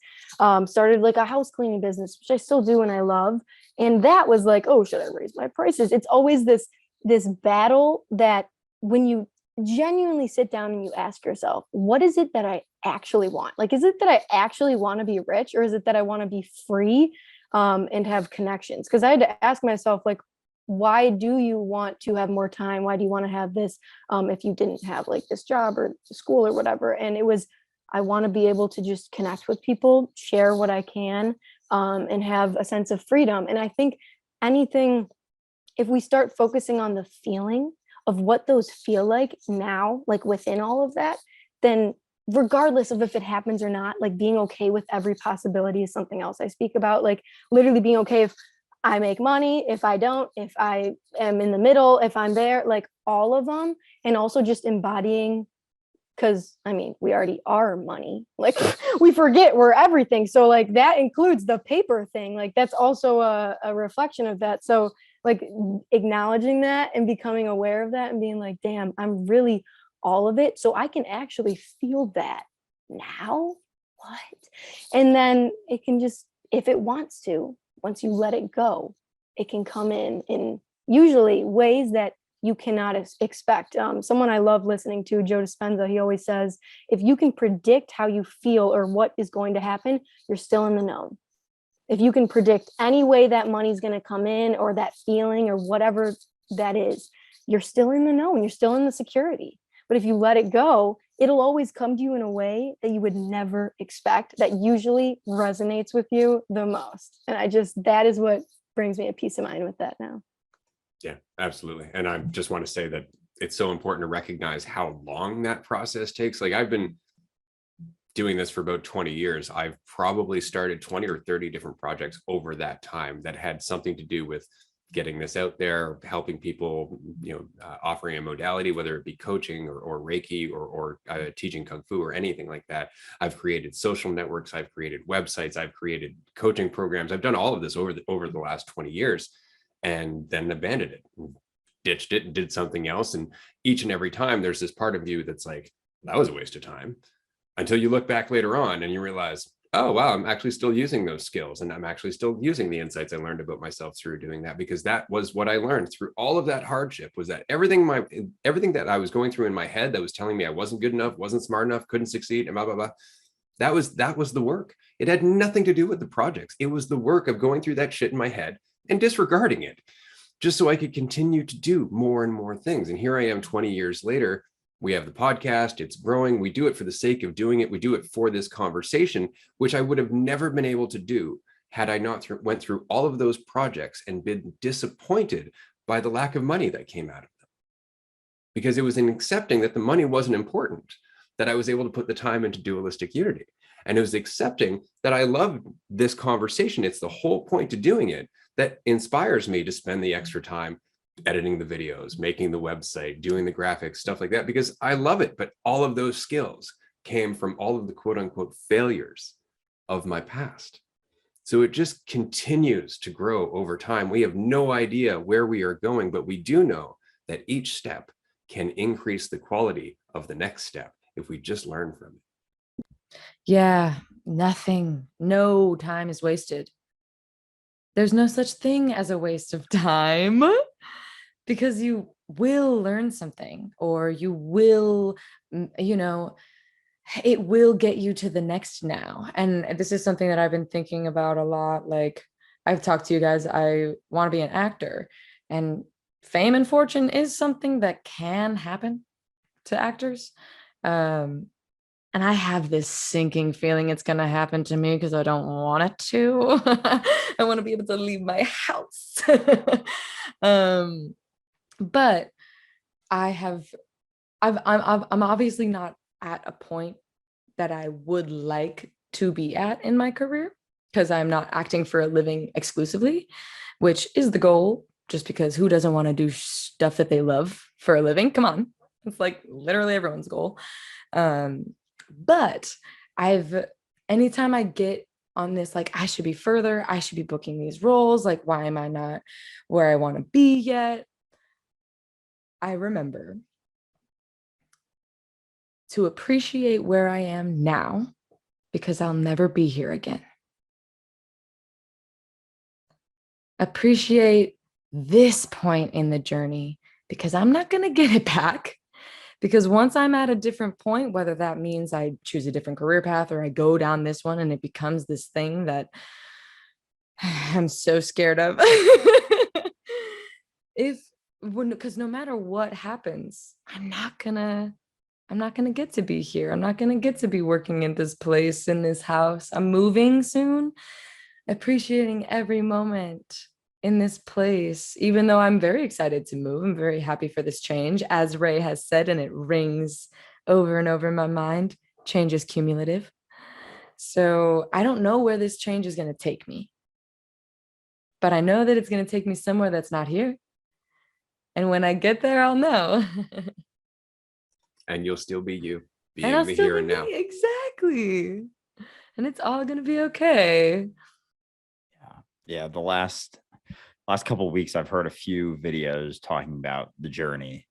Started like a house cleaning business, which I still do and I love. And that was like, oh, should I raise my prices? It's always this battle that when you genuinely sit down and you ask yourself, what is it that I actually want? Like, is it that I actually want to be rich, or is it that I want to be free and have connections? Because I had to ask myself, like, why do you want to have more time? Why do you want to have this if you didn't have like this job or school or whatever? And it was, I want to be able to just connect with people, share what I can, and have a sense of freedom. And I think anything, if we start focusing on the feeling of what those feel like now, like within all of that, then regardless of if it happens or not, like being okay with every possibility is something else I speak about. Like literally being okay if I make money, if I don't, if I am in the middle, if I'm there, like all of them. And also just embodying, because I mean, we already are money. Like we forget we're everything. So like that includes the paper thing. Like that's also a reflection of that. So like acknowledging that and becoming aware of that and being like, damn, I'm really all of it. So I can actually feel that now. What? And then it can just, if it wants to, once you let it go, it can come in usually ways that you cannot expect. Someone I love listening to, Joe Dispenza, he always says, if you can predict how you feel or what is going to happen, you're still in the know. If you can predict any way that money's going to come in or that feeling or whatever that is, you're still in the know and you're still in the security. But if you let it go, it'll always come to you in a way that you would never expect, that usually resonates with you the most. And that is what brings me a peace of mind with that now. Yeah, absolutely. And I just want to say that it's so important to recognize how long that process takes. Like I've been doing this for about 20 years. I've probably started 20 or 30 different projects over that time that had something to do with getting this out there, helping people, offering a modality, whether it be coaching or Reiki or teaching Kung Fu or anything like that. I've created social networks, I've created websites, I've created coaching programs. I've done all of this over the last 20 years and then abandoned it, ditched it and did something else. And each and every time there's this part of you that's like, that was a waste of time, until you look back later on and you realize, oh, wow, I'm actually still using those skills. And I'm actually still using the insights I learned about myself through doing that, because that was what I learned through all of that hardship, was that everything that I was going through in my head that was telling me I wasn't good enough, wasn't smart enough, couldn't succeed, and blah, blah, blah. That was the work. It had nothing to do with the projects. It was the work of going through that shit in my head and disregarding it just so I could continue to do more and more things. And here I am 20 years later. We have the podcast, it's growing. We do it for the sake of doing it. We do it for this conversation, which I would have never been able to do had I not went through all of those projects and been disappointed by the lack of money that came out of them. Because it was in accepting that the money wasn't important that I was able to put the time into dualistic unity. And it was accepting that I love this conversation. It's the whole point to doing it that inspires me to spend the extra time editing the videos, making the website, doing the graphics, stuff like that, because I love it. But all of those skills came from all of the quote unquote failures of my past. So it just continues to grow over time. We have no idea where we are going, but we do know that each step can increase the quality of the next step if we just learn from it. Yeah, no time is wasted. There's no such thing as a waste of time because you will learn something, or you will, it will get you to the next now. And this is something that I've been thinking about a lot. Like, I've talked to you guys, I want to be an actor, and fame and fortune is something that can happen to actors. And I have this sinking feeling it's going to happen to me because I don't want it to. I want to be able to leave my house. But I'm obviously not at a point that I would like to be at in my career, because I'm not acting for a living exclusively, which is the goal, just because who doesn't want to do stuff that they love for a living? Come on. It's like literally everyone's goal. But anytime I get on this, like, I should be further, I should be booking these roles, like, why am I not where I want to be yet? I remember to appreciate where I am now, because I'll never be here again. Appreciate this point in the journey, because I'm not going to get it back. Because once I'm at a different point, whether that means I choose a different career path or I go down this one and it becomes this thing that I'm so scared of. Because no matter what happens, I'm not gonna get to be here. I'm not gonna get to be working in this place, in this house. I'm moving soon. Appreciating every moment in this place, even though I'm very excited to move. I'm very happy for this change, as Ray has said, and it rings over and over in my mind. Change is cumulative. So I don't know where this change is going to take me, but I know that it's going to take me somewhere that's not here. And when I get there, I'll know. And you'll still be you, And I'll being the still here be and now. me. Exactly. And it's all going to be okay. Yeah. The last couple of weeks, I've heard a few videos talking about the journey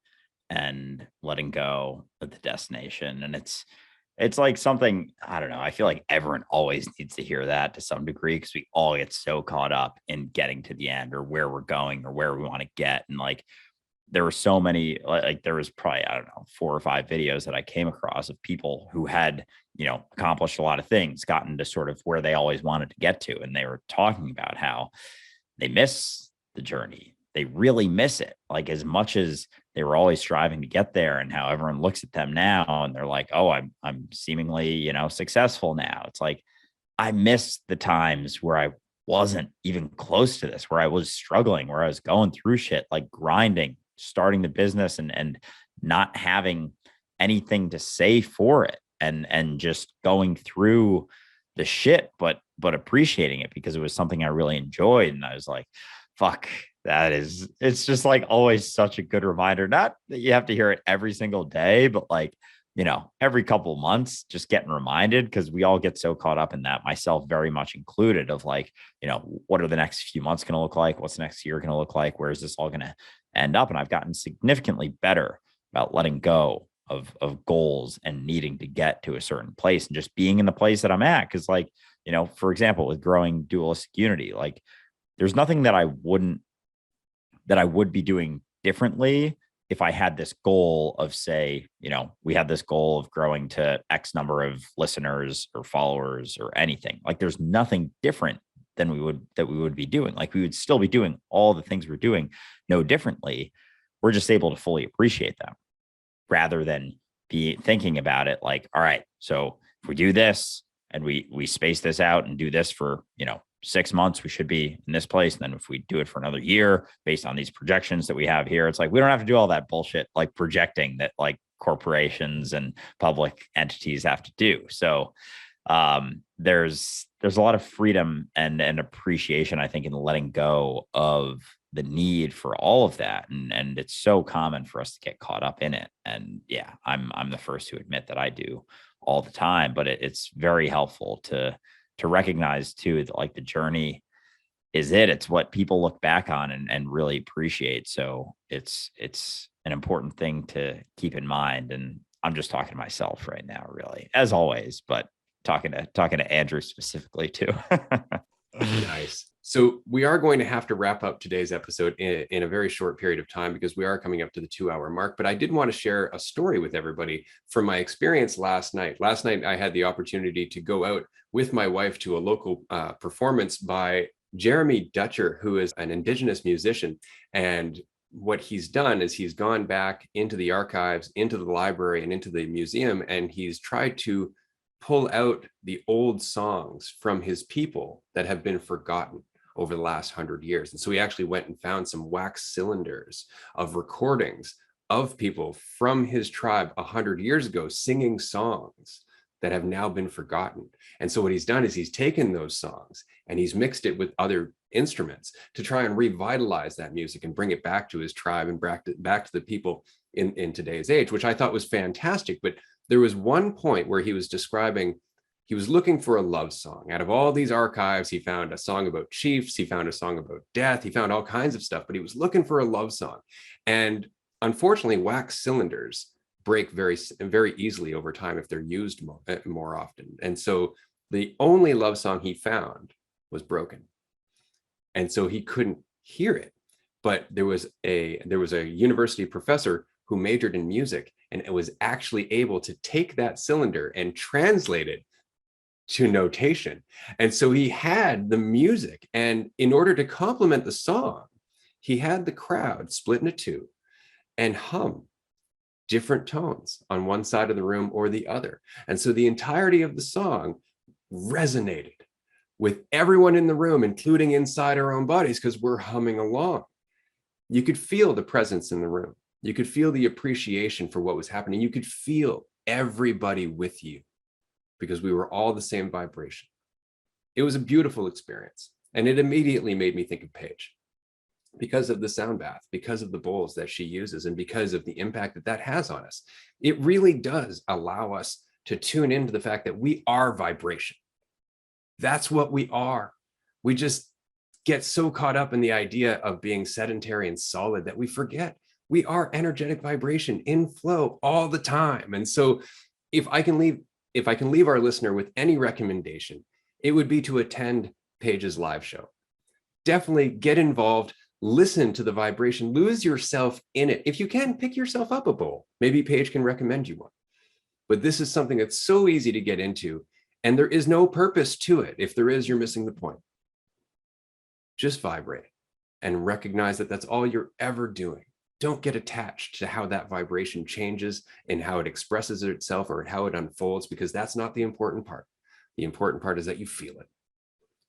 and letting go of the destination. And it's like something, I don't know, I feel like everyone always needs to hear that to some degree, because we all get so caught up in getting to the end or where we're going or where we want to get. And like, there were so many, like there was probably, I don't know, 4 or 5 videos that I came across of people who had, accomplished a lot of things, gotten to sort of where they always wanted to get to. And they were talking about how they miss the journey. They really miss it. Like, as much as they were always striving to get there, and how everyone looks at them now and they're like, oh, I'm seemingly, successful now. It's like, I miss the times where I wasn't even close to this, where I was struggling, where I was going through shit, like grinding, starting the business and not having anything to say for it, and just going through the shit, but appreciating it because it was something I really enjoyed. And I was like, fuck, it's just like always such a good reminder. Not that you have to hear it every single day, but like, every couple of months, just getting reminded, because we all get so caught up in that, myself very much included, of like, what are the next few months going to look like? What's the next year going to look like? Where is this all going to end up? And I've gotten significantly better about letting go of goals and needing to get to a certain place and just being in the place that I'm at. Cause like, for example, with growing Dualistic Unity, like there's nothing that I would be doing differently if I had this goal of, say, we had this goal of growing to X number of listeners or followers or anything. Like, there's nothing different than we would be doing. Like, we would still be doing all the things we're doing, no differently. We're just able to fully appreciate them, rather than be thinking about it like, all right, so if we do this and we space this out and do this for, 6 months, we should be in this place. And then if we do it for another year based on these projections that we have here, it's like, we don't have to do all that bullshit, like projecting that like corporations and public entities have to do. So there's a lot of freedom and appreciation, I think, in letting go of the need for all of that. And it's so common for us to get caught up in it. And yeah, I'm the first to admit that I do all the time, but it's very helpful to to recognize too that like the journey is it's what people look back on and really appreciate. So it's an important thing to keep in mind. And I'm just talking to myself right now, really, as always, but talking to Andrew specifically too. Nice. So we are going to have to wrap up today's episode in a very short period of time because we are coming up to the 2-hour mark. But I did want to share a story with everybody from my experience last night. Last night, I had the opportunity to go out with my wife to a local performance by Jeremy Dutcher, who is an Indigenous musician. And what he's done is he's gone back into the archives, into the library, and into the museum, and he's tried to pull out the old songs from his people that have been forgotten over the last 100 years. And so he actually went and found some wax cylinders of recordings of people from his tribe 100 years ago singing songs that have now been forgotten. And so what he's done is he's taken those songs and he's mixed it with other instruments to try and revitalize that music and bring it back to his tribe and back to the people in today's age, which I thought was fantastic. But there was one point where he was describing, he was looking for a love song. Out of all these archives, he found a song about chiefs, he found a song about death, he found all kinds of stuff, but he was looking for a love song. And unfortunately, wax cylinders break very, very easily over time if they're used more often. And so the only love song he found was broken. And so he couldn't hear it. But there was a university professor who majored in music, and it was actually able to take that cylinder and translate it to notation. And so he had the music, and in order to complement the song, he had the crowd split into two and hum different tones on one side of the room or the other. And so the entirety of the song resonated with everyone in the room, including inside our own bodies, because we're humming along. You could feel the presence in the room. You could feel the appreciation for what was happening. You could feel everybody with you because we were all the same vibration. It was a beautiful experience. And it immediately made me think of Paige because of the sound bath, because of the bowls that she uses, and because of the impact that that has on us. It really does allow us to tune into the fact that we are vibration. That's what we are. We just get so caught up in the idea of being sedentary and solid that we forget we are energetic vibration in flow all the time. And so if I can leave our listener with any recommendation, it would be to attend Paige's live show. Definitely get involved, listen to the vibration, lose yourself in it. If you can, pick yourself up a bowl. Maybe Paige can recommend you one. But this is something that's so easy to get into, and there is no purpose to it. If there is, you're missing the point. Just vibrate and recognize that that's all you're ever doing. Don't get attached to how that vibration changes and how it expresses itself or how it unfolds, because that's not the important part. The important part is that you feel it.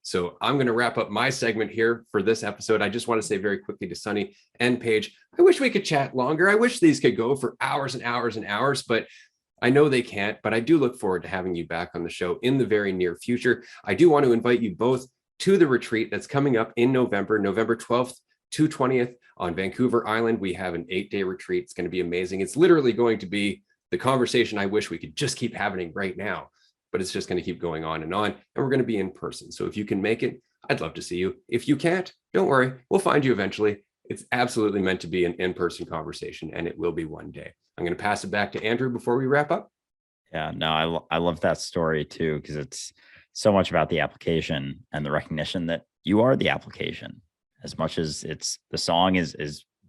So I'm going to wrap up my segment here for this episode. I just want to say very quickly to Sunny and Paige, I wish we could chat longer. I wish these could go for hours and hours and hours, but I know they can't. But I do look forward to having you back on the show in the very near future. I do want to invite you both to the retreat that's coming up in November 12th to 20th on Vancouver Island. We have an 8-day retreat. It's going to be amazing. It's literally going to be the conversation I wish we could just keep happening right now, but it's just going to keep going on. And we're going to be in person. So if you can make it, I'd love to see you. If you can't, don't worry. We'll find you eventually. It's absolutely meant to be an in-person conversation, and it will be one day. I'm going to pass it back to Andrew before we wrap up. Yeah, no, I love that story too, because it's so much about the application and the recognition that you are the application. As much as it's the song is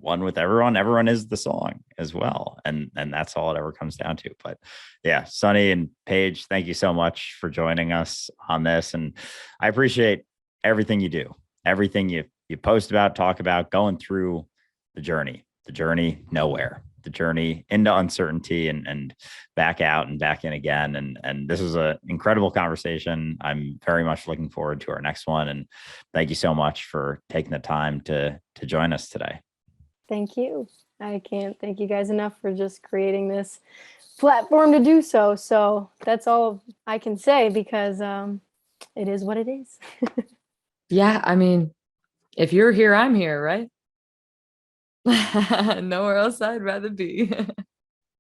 one with everyone is the song as well. And that's all it ever comes down to. But yeah, Sunny and Paige, thank you so much for joining us on this. And I appreciate everything you do, everything you post about, talk about, going through the journey nowhere, the journey into uncertainty and back out and back in again. And this is an incredible conversation. I'm very much looking forward to our next one. And thank you so much for taking the time to join us today. Thank you. I can't thank you guys enough for just creating this platform to do so. So that's all I can say, because it is what it is. Yeah, I mean, if you're here, I'm here, right? Nowhere else I'd rather be.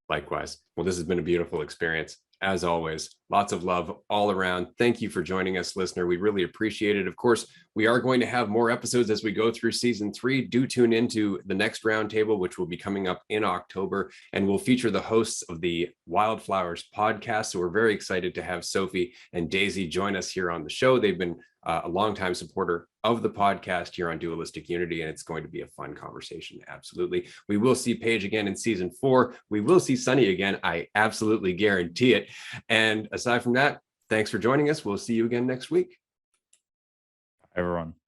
Likewise. Well, this has been a beautiful experience. as always, lots of love all around. Thank you for joining us, listener. We really appreciate it. Of course, we are going to have more episodes as we go through season 3. Do tune into the next roundtable, which will be coming up in October, and we'll feature the hosts of the Wildflowers podcast. So we're very excited to have Sophie and Daisy join us here on the show. They've been a longtime supporter of the podcast here on Dualistic Unity, and it's going to be a fun conversation. Absolutely. We will see Paige again in season 4. We will see Sunny again. I absolutely guarantee it. And aside from that, thanks for joining us. We'll see you again next week. Everyone.